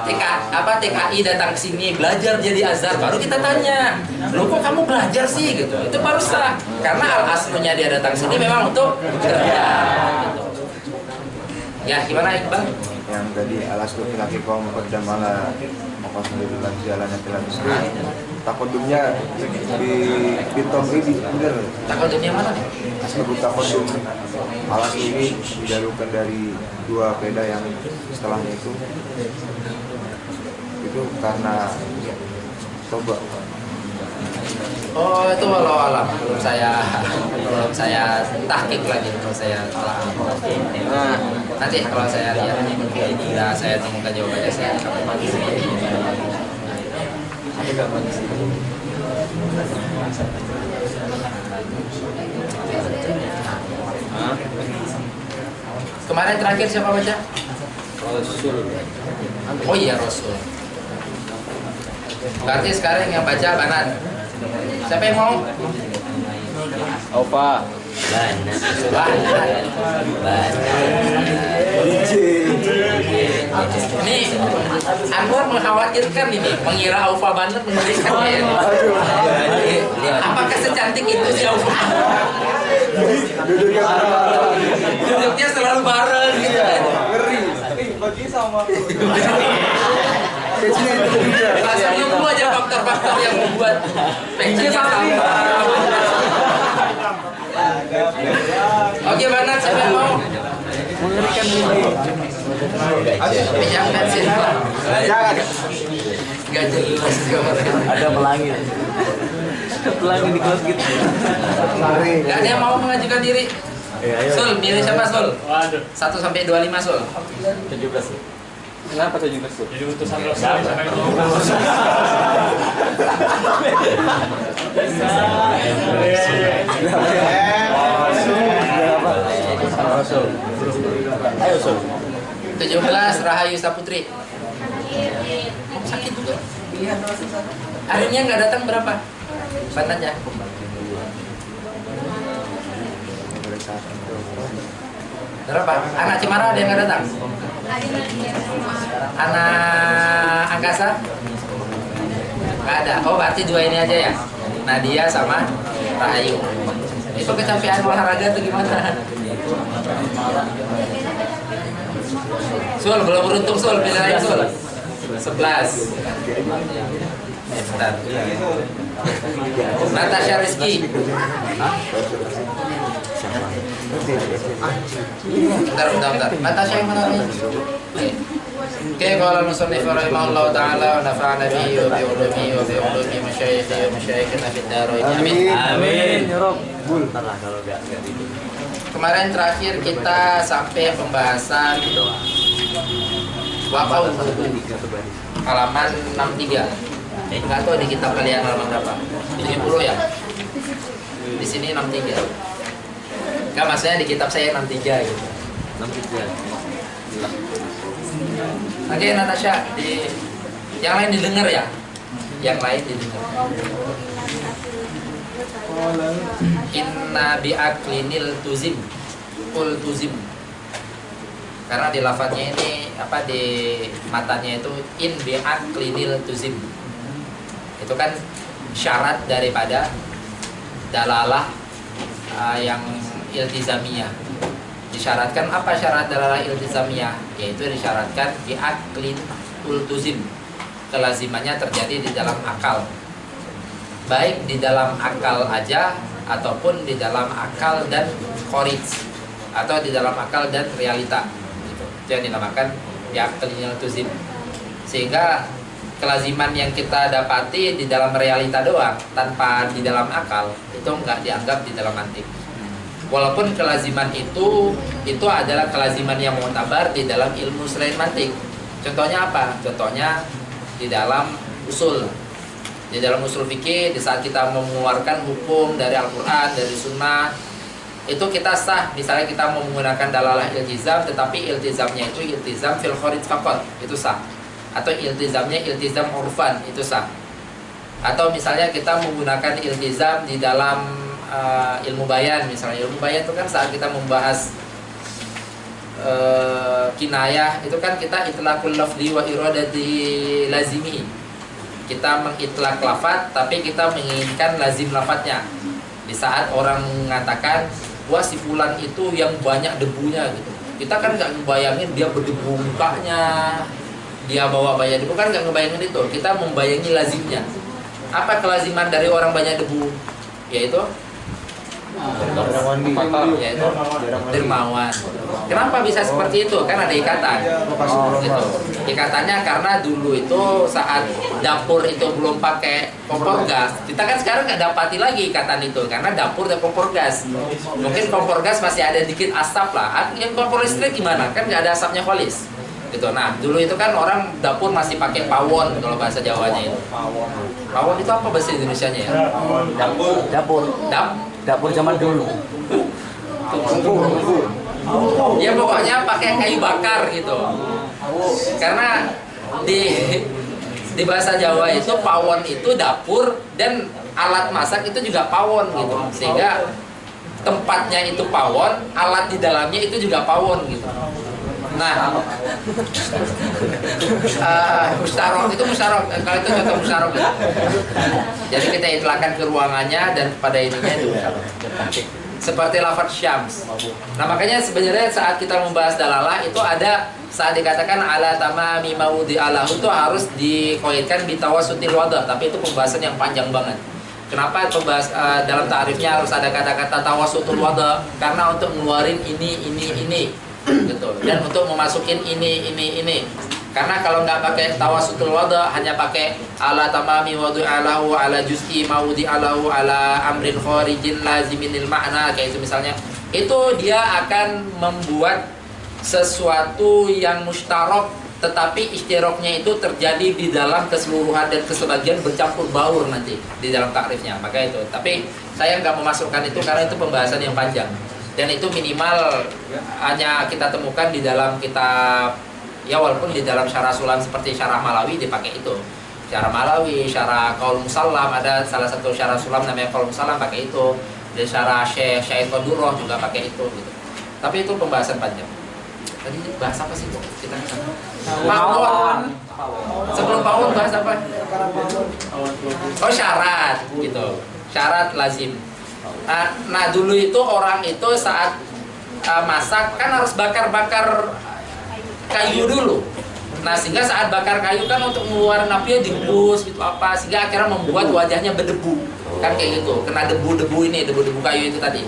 TKI datang ke sini belajar jadi azhar, baru kita tanya, loh kok kamu belajar sih gitu. Itu baru sah, karena al aslunya dia datang ke sini memang untuk kerja. Gitu. Ya gimana Iqbal? Yang tadi al-aslu fil haqiqah muqaddamala maqasidul jalan telah disebut. Takodumnya di tomri bener. Takodumnya mana nih? Sebut takodum al-aslu ini didahulukan dari dua beda yang setelahnya itu karena coba. Oh itu walau alam, belum saya tahqiq lagi, kalau saya salah. Nah, nanti kalau saya lihat ya saya temukan jawabannya saya Kemarin terakhir siapa baca? Rasul. Oh iya Rasul. Berarti sekarang yang baca Banat. Siapa yang mau? Opa. Ini Anwar mengkhawatirkan ini, mengira Aufa Banat mengerikan ya. Apakah secantik itu si Aufa? Duduknya selalu bareng gitu. Ngeri. Bagi sama. Langsung nunggu aja faktor-faktor yang membuat pengennya sama. Oke Banat, siapa yang mau? Mengerikan ini. Jangan sih. Gak jelas Ada pelangi. Pelangi di kelas gitu. Gak ada yang mau mengajukan diri. Sul, pilih siapa Sul? Waduh. 1 sampai 25 Sul. 17. Kenapa 17 tuh? Jadi utusan Rasul sampai Rasul. Ayo Sul. 17 Rahayu Saputri. Sakit juga. Harinya nggak datang berapa? Banatnya. Berapa? Anak Cemara ada yang nggak datang? Anak Angkasa? Nggak ada. Oh berarti 2 ini aja ya? Nadia sama Rahayu. Itu kecapean olahraga tuh gimana? Sul, belum beruntung Sul, pilih lain Sul. 11. Bentar. Natasha Rizky. Bentar. Natasha yang mana nih? Oke, kalau musannif rahimahullah taala wa nafa'ana bihi wa bi ulumihi wa bi ulumi masyayikhi wa masyayikhina fid dharain. Amin. Amin ya Rob. Bentar lah kalau enggak itu. Kemarin terakhir kita sampai pembahasan waqau halaman 63. Enggak tahu di kitab kalian halaman berapa? 70 ya? Di sini 63. Enggak, maksudnya di kitab saya 63 gitu. 63. Oke, Natasha, yang lain didengar ya? Yang lain didengar. Inna bi'aklinil tuzim, kul tuzim. Karena di lafadznya ini di matanya itu in bi'aklinil tuzim. Itu kan syarat daripada dalalah yang iltizamiyah. Disyaratkan apa syarat dalalah iltizamiyah? Yaitu disyaratkan bi'aklin ultuzim. Kelazimannya terjadi di dalam akal. Baik di dalam akal aja ataupun di dalam akal dan kharij, atau di dalam akal dan realita. Gitu. Itu yang dinamakan bi'aklin ultuzim. Sehingga kelaziman yang kita dapati di dalam realita doang tanpa di dalam akal itu enggak dianggap di dalam mantik. Walaupun kelaziman itu adalah kelaziman yang mu'tabar di dalam ilmu selain mantik. Contohnya apa? Contohnya di dalam usul. Di dalam usul fikih, di saat kita mengeluarkan hukum dari Al-Quran, dari Sunnah, itu kita sah. Misalnya kita mau menggunakan dalalah iltizam, tetapi iltizamnya itu iltizam fil kharij faqat, itu sah. Atau iltizamnya iltizam urfan, itu sah. Atau misalnya kita menggunakan iltizam di dalam ilmu bayan. Misalnya ilmu bayan itu kan saat kita membahas kinayah, itu kan kita itlaqul lafzi wa iradati lazimi. Kita mengitlaq lafaz tapi kita menginginkan lazim lafaznya. Di saat orang mengatakan wah si fulan itu yang banyak debunya gitu, kita kan nggak ngebayangin dia berdebu mukanya, dia bawa banyak debu, kan nggak ngebayangin itu. Kita membayangi lazimnya. Apa kelaziman dari orang banyak debu? Yaitu yaitu dermawan. Kenapa bisa seperti itu? Kan ada ikatan. Gitu. Ikatannya karena dulu itu saat dapur itu belum pakai kompor gas. Kita kan sekarang nggak dapati lagi ikatan itu karena dapur dan kompor gas. Mungkin kompor gas masih ada dikit asap lah. Yang kompor listrik gimana? Kan nggak ada asapnya kholis. Gitu. Nah, dulu itu kan orang dapur masih pakai pawon kalau bahasa Jawanya itu. Pawon itu apa bahasa Indonesianya ya? Dapur zaman dulu. Ya pokoknya pakai kayu bakar gitu. Karena di bahasa Jawa itu pawon itu dapur dan alat masak itu juga pawon gitu. Sehingga tempatnya itu pawon, alat di dalamnya itu juga pawon gitu. Nah, mustarok itu mustarok, kalau itu contoh mustarok gitu. Jadi kita itlakan ke ruangannya dan pada ininya itu seperti lafaz syams. Nah makanya sebenarnya saat kita membahas dalalah itu ada saat dikatakan ala tamami maudi alahu itu harus dikoitkan di tawasutil wada, tapi itu pembahasan yang panjang banget. Kenapa dalam ta'rifnya harus ada kata-kata tawasutul wada? Karena untuk ngeluarin ini gitu, dan untuk memasukin ini. Karena kalau nggak pakai tawasutul wada, hanya pakai ala tamami wadu alahu ala juz'i maudi alahu ala amrin kharijin laziminil makna kayak itu misalnya, itu dia akan membuat sesuatu yang mustarok tetapi istiroknya itu terjadi di dalam keseluruhan dan kesebagian bercampur baur nanti di dalam takrifnya. Maka itu, tapi saya nggak memasukkan itu karena itu pembahasan yang panjang. Dan itu minimal hanya kita temukan di dalam kitab, ya walaupun di dalam syarah sulam seperti syarah Malawi dipakai itu. Syarah Malawi, syarah Qaul Musallam, ada salah satu syarah sulam namanya Qaul Musallam pakai itu. Dan syarah Syekh Qadurrah juga pakai itu gitu. Tapi itu pembahasan panjang. Tadi bahas apa sih, Bu? Kita pawon. Sebelum pawon bahas apa? Oh, syarat gitu. syarat lazim. Nah dulu itu orang itu saat masak kan harus bakar-bakar kayu dulu. Nah sehingga saat bakar kayu kan untuk mengeluarkan apinya dihembus gitu apa, sehingga akhirnya membuat wajahnya berdebu kan kayak gitu, kena debu-debu ini, debu-debu kayu itu tadi.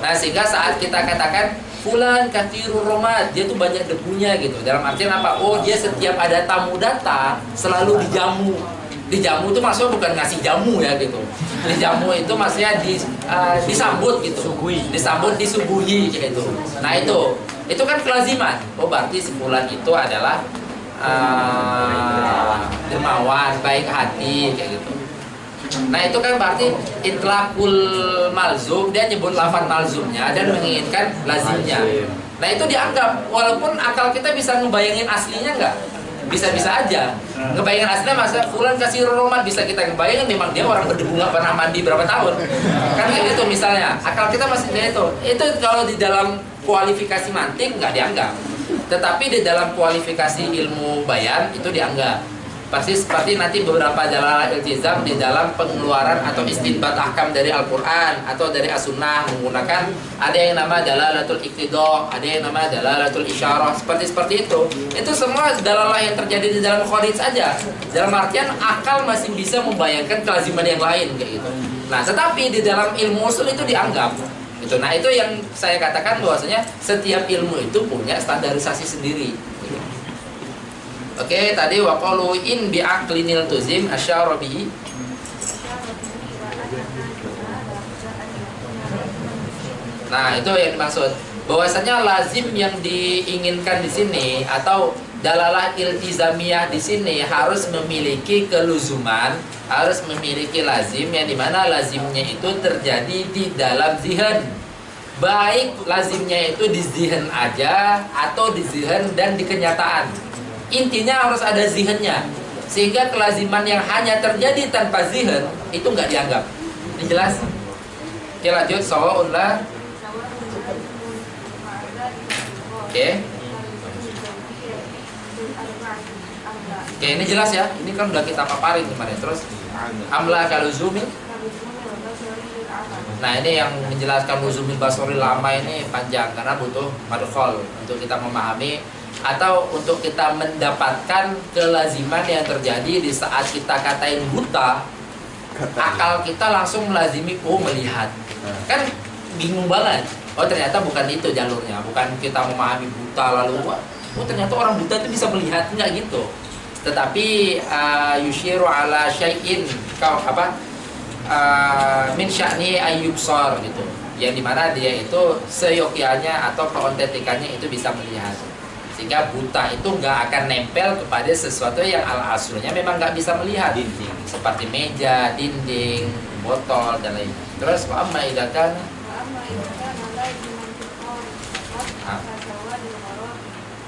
Nah sehingga saat kita katakan fulan kathirur romad, dia tuh banyak debunya gitu. Dalam artian apa? Oh dia setiap ada tamu datang selalu dijamu. Dijamu itu maksudnya bukan ngasih jamu ya gitu. Dijamu itu maksudnya disambut gitu. Disambut, disuguhi gitu. Nah itu kan kelaziman. Oh berarti si fulan itu adalah dermawan, baik hati kayak gitu. Nah itu kan berarti itlaqul malzum, dia nyebut lafaz malzumnya dan menginginkan lazimnya. Nah itu dianggap, walaupun akal kita bisa ngebayangin aslinya enggak? Bisa-bisa aja ngebayangin aslinya, masa fulan kasih roman bisa kita ngebayangin memang dia orang berdebu nggak pernah mandi berapa tahun kan kayak gitu misalnya, akal kita masih dia itu kalau di dalam kualifikasi mantik nggak dianggap, tetapi di dalam kualifikasi ilmu bayan itu dianggap. Persis seperti nanti beberapa dalalah iltizam di dalam pengeluaran atau istinbat ahkam dari Al-Quran atau dari As-Sunnah menggunakan ada yang nama dalalatul iqtidah, ada yang nama dalalatul isyarah, seperti itu. Itu semua dalalah yang terjadi di dalam kharij saja. Dalam artian akal masih bisa membayangkan kelaziman yang lain kayak gitu. Nah, tetapi di dalam ilmu usul itu dianggap gitu. Nah, itu yang saya katakan bahwasanya setiap ilmu itu punya standarisasi sendiri. Oke, tadi waqalu in bi'aqlinil tuzim asyara bihi. Nah, itu yang dimaksud. Bahwasanya lazim yang diinginkan di sini atau dalalah iltizamiyah di sini harus memiliki keluzuman, harus memiliki lazim yang dimana lazimnya itu terjadi di dalam zihan. Baik lazimnya itu di zihan aja atau di zihan dan di kenyataan. Intinya harus ada zihannya, sehingga kelaziman yang hanya terjadi tanpa zihan itu nggak dianggap. Ini jelas? Oke, lanjut. Sawa'un la. Oke, ini jelas ya. Ini kan udah kita paparin kemarin. Terus amla kaluzumi. Nah ini yang menjelaskan luzumil basoril lama ini panjang karena butuh madkhol untuk kita memahami atau untuk kita mendapatkan kelaziman yang terjadi di saat kita katain buta, akal kita langsung melazimi melihat. Kan bingung banget. Oh ternyata bukan itu jalurnya, bukan kita memahami buta lalu oh ternyata orang buta itu bisa melihat, enggak gitu. Tetapi yushiru ala syai'in min sya'ni ayyubsar gitu. Yang dimana dia itu seyogyanya atau keontentikannya itu bisa melihat. Sehingga buta itu nggak akan nempel kepada sesuatu yang al-aslunya memang nggak bisa melihat, seperti meja, dinding, botol dan lain. Terus amma idakan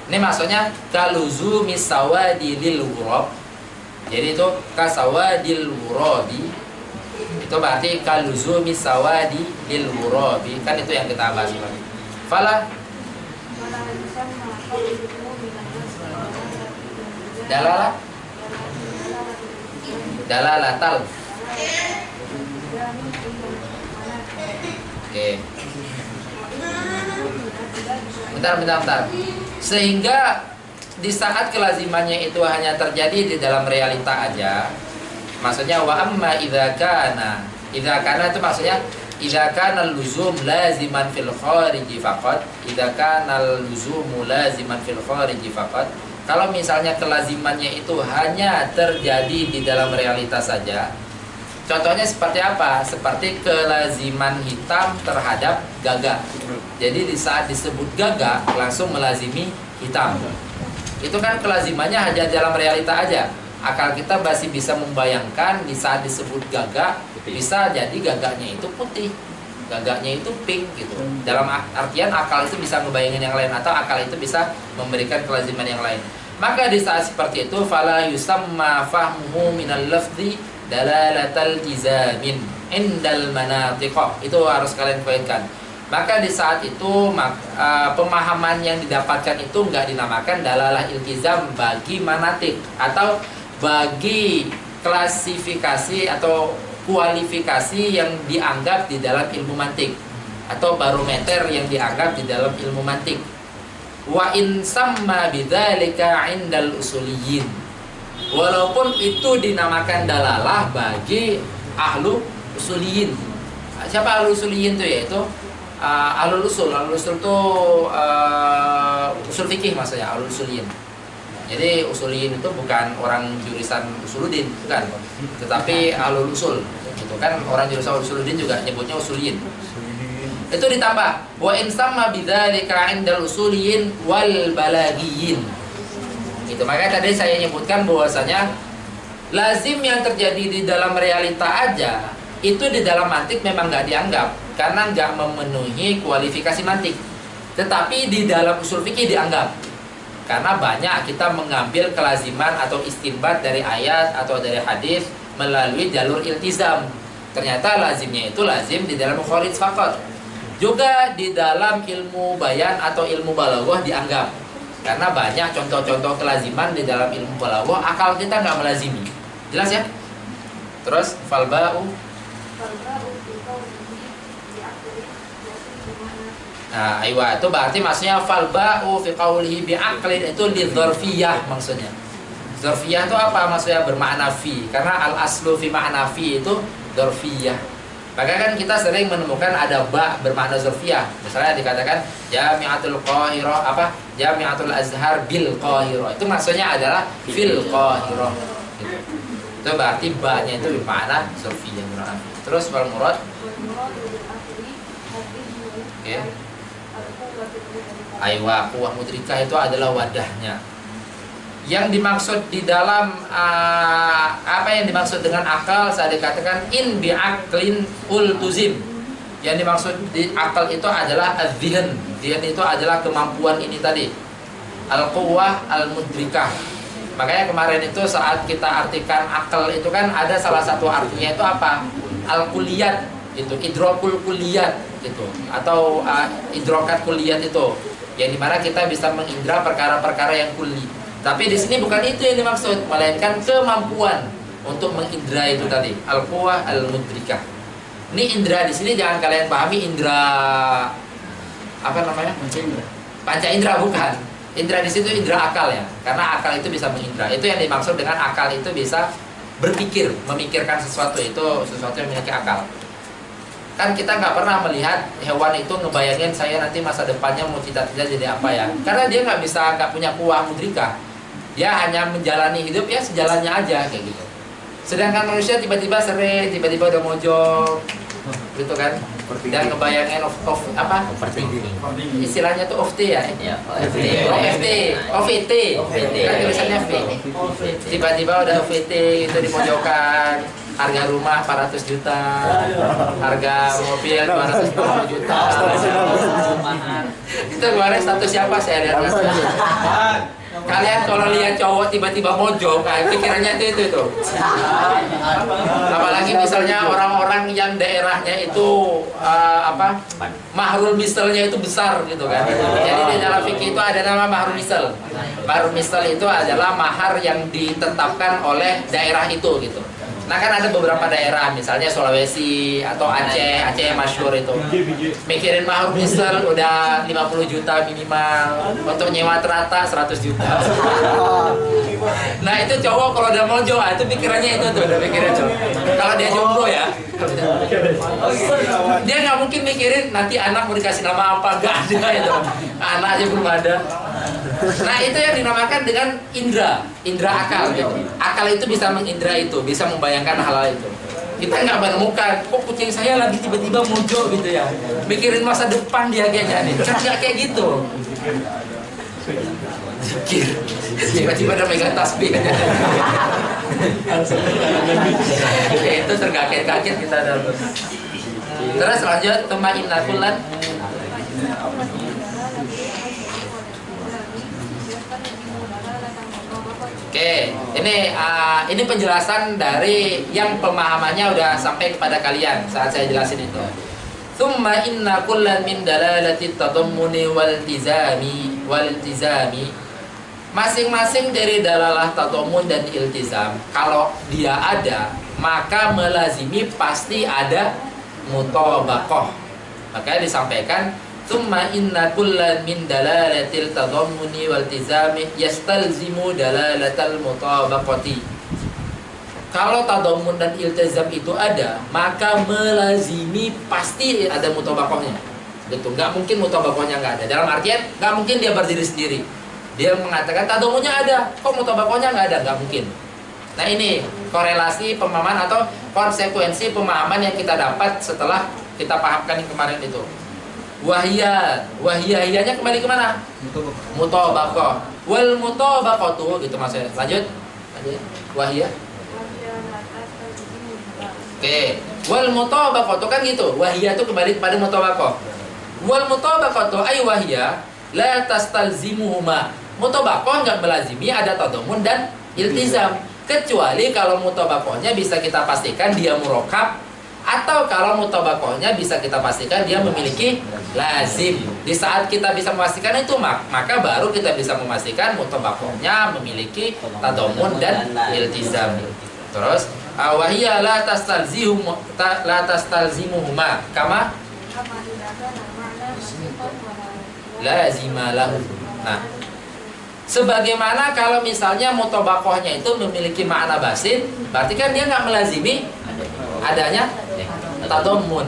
ini maksudnya kaluzumi sawadil ghurab. Jadi itu kasawadil ghurabi. Itu berarti kaluzumi sawadil ghurabi. Kan itu yang kita bahas tadi. Fala dalalatal. Oke. Bentar. Sehingga di saat kelazimannya itu hanya terjadi di dalam realita aja. Maksudnya wa amma idza kana itu maksudnya idza kana al-luzum laziman fil khariji faqat, idza kana al-luzumu laziman fil khariji faqat. Kalau misalnya kelazimannya itu hanya terjadi di dalam realitas saja. Contohnya seperti apa? Seperti kelaziman hitam terhadap gagak. Jadi di saat disebut gagak langsung melazimi hitam. Itu kan kelazimannya hanya dalam realita aja. Akal kita masih bisa membayangkan di saat disebut gagak bisa jadi gagaknya itu putih, gagaknya itu pink gitu. Dalam artian akal itu bisa membayangkan yang lain atau akal itu bisa memberikan kelaziman yang lain. Maka di saat seperti itu fala yusamma fahmuhu minal lafzi dalalatal tizamin indal manatiqa. Itu harus kalian poinkan. Maka di saat itu pemahaman yang didapatkan itu enggak dinamakan dalalah iltizam bagi manatik atau bagi klasifikasi atau kualifikasi yang dianggap di dalam ilmu mantik atau barometer yang dianggap di dalam ilmu mantik. Wa in samma bidzalika 'indal usuliyyin. Walaupun itu dinamakan dalalah bagi ahlu usuliyyin. Siapa ahlu usuliyyin itu? Yaitu ahlul usul. Ahlul usul itu usul fikih maksudnya, ahlul usuliyyin. Jadi usuliyin itu bukan orang jurusan usuluddin, bukan, tetapi ahlul usul. Itu kan orang jurusan usuluddin juga nyebutnya usuliyin. Itu ditambah wa in samma bidzalika 'indal usuliyin wal balaghiyin. Itu makanya tadi saya nyebutkan bahwasanya lazim yang terjadi di dalam realita aja itu di dalam mantik memang nggak dianggap karena nggak memenuhi kualifikasi mantik. Tetapi di dalam usul fikih dianggap. Karena banyak kita mengambil kelaziman atau istinbat dari ayat atau dari hadis melalui jalur iltizam. Ternyata lazimnya itu lazim di dalam mukharij faqat. Juga di dalam ilmu bayan atau ilmu balaghah dianggap. Karena banyak contoh-contoh kelaziman di dalam ilmu balaghah akal kita nggak melazimi. Jelas ya? Terus falba'u. Nah, aywa itu berarti maksudnya falba'u fi qawlihi bi'aqlin itu lidzarfiyah maksudnya. Dzarfiyah itu apa maksudnya? Bermakna fi. Karena al aslu fi ma'na fi itu dzarfiyah. Maka kan kita sering menemukan ada ba bermakna dzarfiyah. Misalnya dikatakan Jami'atul Qahirah apa? Jami'atul Azhar bil Qahirah. Itu maksudnya adalah fil Qahirah. Gitu. Itu berarti ba-nya itu bermakna dzarfiyah. Terus wal murad. Oke. Aywa, kuwah mudrikah itu adalah wadahnya. Yang dimaksud di dalam apa yang dimaksud dengan akal saya dikatakan in bi'aqlin ultuzim. Yang dimaksud di akal itu adalah az-zihan. Zihan itu adalah kemampuan ini tadi. Al-quwwah al-mudrikah. Makanya kemarin itu saat kita artikan akal itu kan ada salah satu artinya itu apa? Al-kulliyat itu idrokul kulliyat gitu atau idrokat kulliyat itu yang dimana kita bisa mengindra perkara-perkara yang kulli. Tapi di sini bukan itu yang dimaksud, melainkan kemampuan untuk mengindra itu tadi al-quwwah al-mudrikah. Ini indra di sini jangan kalian pahami indra apa namanya? Panca indra bukan. Indra di situ indra akal ya, karena akal itu bisa mengindra. Itu yang dimaksud dengan akal itu bisa berpikir, memikirkan sesuatu itu sesuatu yang memiliki akal. Kan kita nggak pernah melihat hewan itu ngebayangin saya nanti masa depannya mau cita-cita jadi apa ya, karena dia nggak punya kuah mudrikah. Dia hanya menjalani hidup ya sejalannya aja kayak gitu. Sedangkan manusia tiba-tiba seret, tiba-tiba udah mojok gitu kan, dan ngebayangin apa istilahnya tuh OVT ya, OVT kan tulisannya V. Tiba-tiba udah OVT itu di pojokan, harga rumah 400 juta, harga mobil 250 juta. Itu kemarin status siapa saya lihat. Kalian kalau lihat cowok tiba-tiba mojok, pikirannya itu. Apalagi misalnya orang-orang yang daerahnya itu mahrul misalnya itu besar gitu kan. Jadi di dalam fikih itu ada nama mahrul misal. Mahrul misal itu adalah mahar yang ditetapkan oleh daerah itu gitu. Nah kan ada beberapa daerah, misalnya Sulawesi atau Aceh yang masyhur itu. Mikirin mahar misal udah 50 juta minimal, untuk nyewa terata 100 juta. Nah itu cowok kalau udah mojok, itu pikirannya itu tuh, udah pikiran cowok. Kalau dia jomblo ya, dia nggak mungkin mikirin nanti anak mau dikasih nama apa, nggak ada itu. Anak aja belum ada. Nah itu yang dinamakan dengan indra akal gitu. Akal itu bisa mengindra itu, bisa membayangkan hal-hal itu. Kita nggak menemukan, kok kucing saya lagi tiba-tiba mojok gitu ya, mikirin masa depan dia kayaknya nih, kan nggak kayak gitu. Zikir, tiba-tiba udah megang tasbih. Itu terkaget-kaget kita dalam. Terus lanjut tumainna kullan. Oke, ini penjelasan dari yang pemahamannya udah sampai kepada kalian saat saya jelasin itu. Tsumma inna kullan min dalalati tadammuni wal iltizami Masing-masing dari dalalah tadamun dan iltizam, kalau dia ada, maka melazimi pasti ada mutabaqah. Makanya disampaikan, "Tsumma inna kullan min dalalatil tadammuni wal iltizami yastalzimu dalalatal mutabaqati." Kalau tadamun dan iltizam itu ada, maka melazimi pasti ada mutabaqahnya. Betul, nggak mungkin mutabaqahnya nggak ada. Dalam artian, nggak mungkin dia berdiri sendiri. Dia mengatakan tadamunnya ada, kok mutabaqahnya nggak ada? Nggak mungkin. Nah ini korelasi pemahaman atau konsekuensi pemahaman yang kita dapat setelah kita pahamkan yang kemarin itu. Wahiyahnya kembali kemana? Mutabaqah. Wal mutabaqatu gitu maksudnya. Lanjut. Wahiyah. Oke. Wal mutabaqatu kan gitu. Wahiyah itu kembali kepada mutabaqah. Wal mutabaqatu ay wahiyah la tastalzimuhuma. Mutabaqah enggak melazimi ada tadamun dan iltizam, kecuali kalau mutabaqahnya bisa kita pastikan dia murakkab, atau kalau mutabaqahnya bisa kita pastikan dia memiliki lazim. Di saat kita bisa memastikan itu, maka baru kita bisa memastikan mutabaqahnya memiliki tadamun dan iltizam. Terus wahiyya la tastalzimuhuma kama lazima lahu. Nah, sebagaimana kalau misalnya mutabaqahnya itu memiliki makna basin, berarti kan dia nggak melazimi adanya tadammun.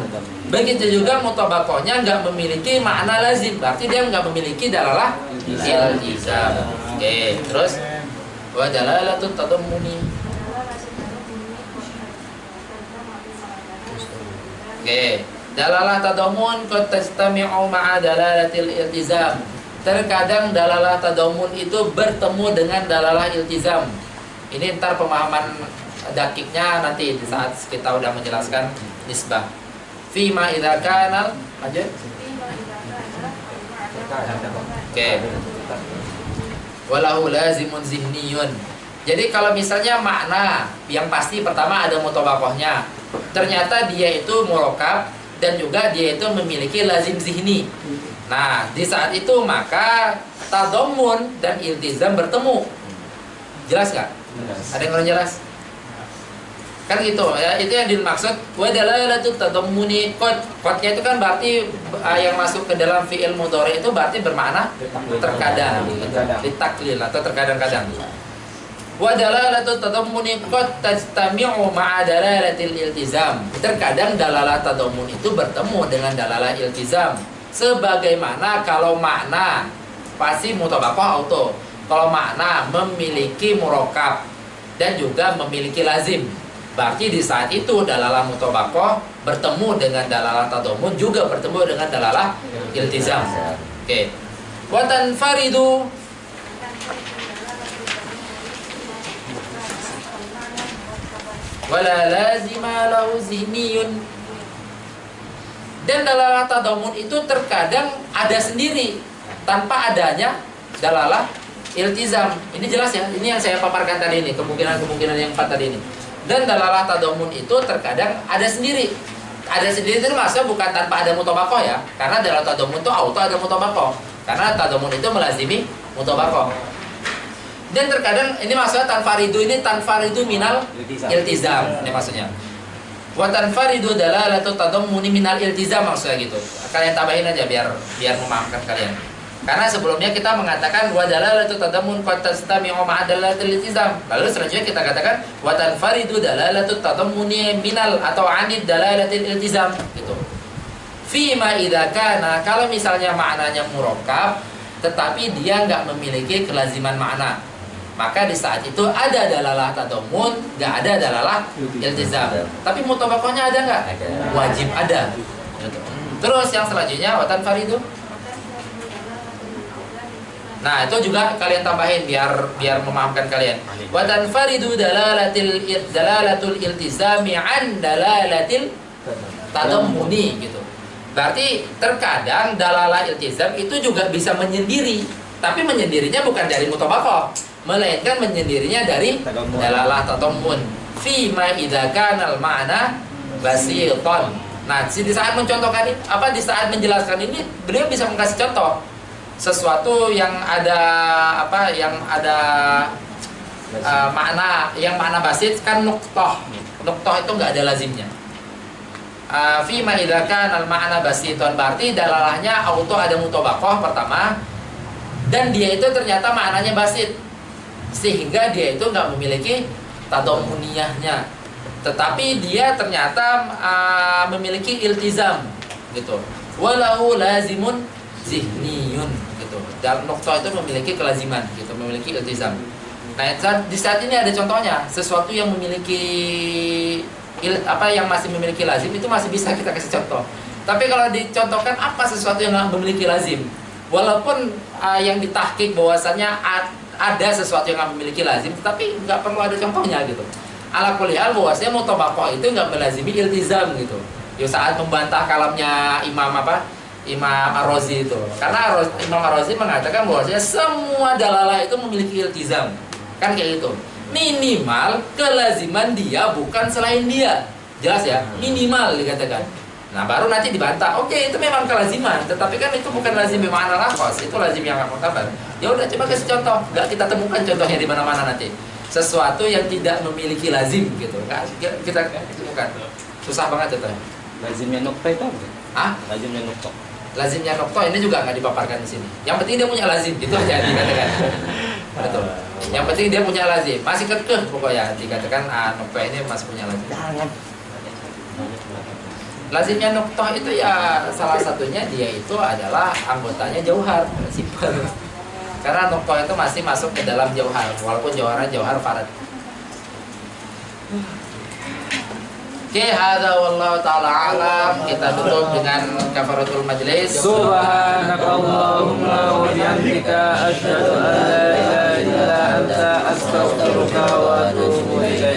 Begitu juga mutabaqahnya nggak memiliki makna lazim, berarti dia nggak memiliki dalalah iltizam. Oke, terus wa dalalatut tadammuni. Oke, dalalah tadammun qad tastami'u ma'a dalalatil iltizam. Terkadang dalalah tadamun itu bertemu dengan dalalah iltizam. Ini ntar pemahaman dakiknya nanti di saat kita udah menjelaskan nisbah. Fima idza kana aja. Oke. Walahu lazimun zihniyun. Jadi kalau misalnya makna yang pasti pertama ada mutabaqahnya. Ternyata dia itu murakkab dan juga dia itu memiliki lazim zihni. Nah, di saat itu maka tadammun dan iltizam bertemu. Jelas nggak? Ada yang kurang jelas? Kan gitu ya, itu yang dimaksud wa dalalatut tadammuni qad. Qadnya itu kan berarti yang masuk ke dalam fi'il mudhari itu berarti bermakna terkadang, ditaklil atau terkadang-kadang. Wa dalalatu tadammuni qad tajtami'u ma'a dalalatil iltizam. Terkadang dalalah tadammun itu bertemu dengan dalalah iltizam. Sebagaimana kalau makna pasti mutabaqah auto. Kalau makna memiliki murakkab dan juga memiliki lazim, berarti di saat itu dalalah mutabaqah bertemu dengan dalalah tadammun juga bertemu dengan dalalah iltizam. Oke. Wa tanfaridu wala lazima lahu zihniyun. Dan dalalah tadamun itu terkadang ada sendiri tanpa adanya dalalah iltizam. Ini jelas ya, ini yang saya paparkan tadi ini, kemungkinan yang 4 tadi ini. Dan dalalah tadamun itu terkadang ada sendiri. Ada sendiri itu maksudnya bukan tanpa ada mutabaqah ya, karena dalalah tadamun itu auto ada mutabaqah. Karena tadamun itu melazimi mutabaqah. Dan terkadang ini maksudnya tanfaridu minal iltizam. Ini maksudnya. Wa tanfaridu dalalatu tadammuni minal iltizam maksudnya gitu. Kalian tambahin aja biar memahamkan kalian. Karena sebelumnya kita mengatakan wa dalalatu tadammun qad tastami'u ma'a dalalatil iltizam. Lalu selanjutnya kita katakan wa tanfaridu dalalatu tadammuni minal atau 'anid dalalatil iltizam gitu. Fima idza kana, kalau misalnya maknanya murakkab tetapi dia enggak memiliki kelaziman makna, maka di saat itu ada dalalah tadammun, enggak ada dalalah iltizam. Tapi mutabaqahnya ada enggak? Wajib ada. Terus yang selanjutnya wa tanfaridu. Nah, itu juga kalian tambahin biar memahamkan kalian. Wa tanfaridu dalalatul iltizami an dalalatil tadammuni gitu. Berarti terkadang dalalah iltizam itu juga bisa menyendiri, tapi menyendirinya bukan dari mutabaqah, melainkan menyendirinya dari dalalah tadammun. Fi ma idza kana al ma'na basitan. Nah, di saat mencontohkan ini, di saat menjelaskan ini, beliau bisa mengasih contoh. sesuatu yang ada apa, yang ada makna basit kan nuqtah. Nuqtah itu nggak ada lazimnya. Fima idza kana al-ma'na basitun, berarti dalalahnya auto ada mutabaqah pertama, dan dia itu ternyata maknanya basit, sehingga dia itu nggak memiliki tadamuniyahnya, tetapi dia ternyata memiliki iltizam gitu. Walahu lazimun zihniyun gitu. Dan nuqtah itu memiliki kelaziman gitu, memiliki iltizam. Nah, di saat ini ada contohnya, sesuatu yang memiliki yang masih memiliki lazim itu masih bisa kita kasih contoh. Tapi kalau dicontohkan apa sesuatu yang nggak memiliki lazim, walaupun yang ditahqiq bahwasanya ada sesuatu yang nggak memiliki lazim, tapi nggak perlu ada contohnya gitu. Ala kulli hal bahwasanya mutabaqah itu nggak melazimi iltizam gitu. Ya saat membantah kalamnya Imam Ar-Razi itu, karena Imam Ar-Razi mengatakan bahwasanya semua dalalah itu memiliki iltizam, kan kayak gitu. Minimal kelaziman dia bukan selain dia, jelas ya, minimal dikatakan. Nah baru nanti dibantah, oke itu memang kelaziman, tetapi kan itu bukan lazim bermakna lafaz, itu lazim yang mu'tabar. Ya udah coba kasih contoh, nggak kita temukan contohnya di mana-mana nanti. Sesuatu yang tidak memiliki lazim gitu, nggak kita temukan, susah banget contohnya. Lazimnya nuqtah itu apa? Ah? Lazimnya nuqtah. Lazimnya nuqtah ini juga nggak dipaparkan di sini. Yang penting dia punya lazim, itu aja dikatakan. Betul. Yang penting dia punya lazim, masih kekeh pokoknya dikatakan nuqtah ini masih punya lazim. Lazimnya nuqtah itu ya salah satunya dia itu adalah anggotanya jauhar, simpel. Karena nuqtah itu masih masuk ke dalam jauhar, walaupun jauhar farad. Oke, hadza wallahu taala alam. Kita tutup dengan kafaratul majlis. Subhanakallahumma wa bihamdika asyhadu an la ilaha illa anta astaghfiruka wa atubu ilaik.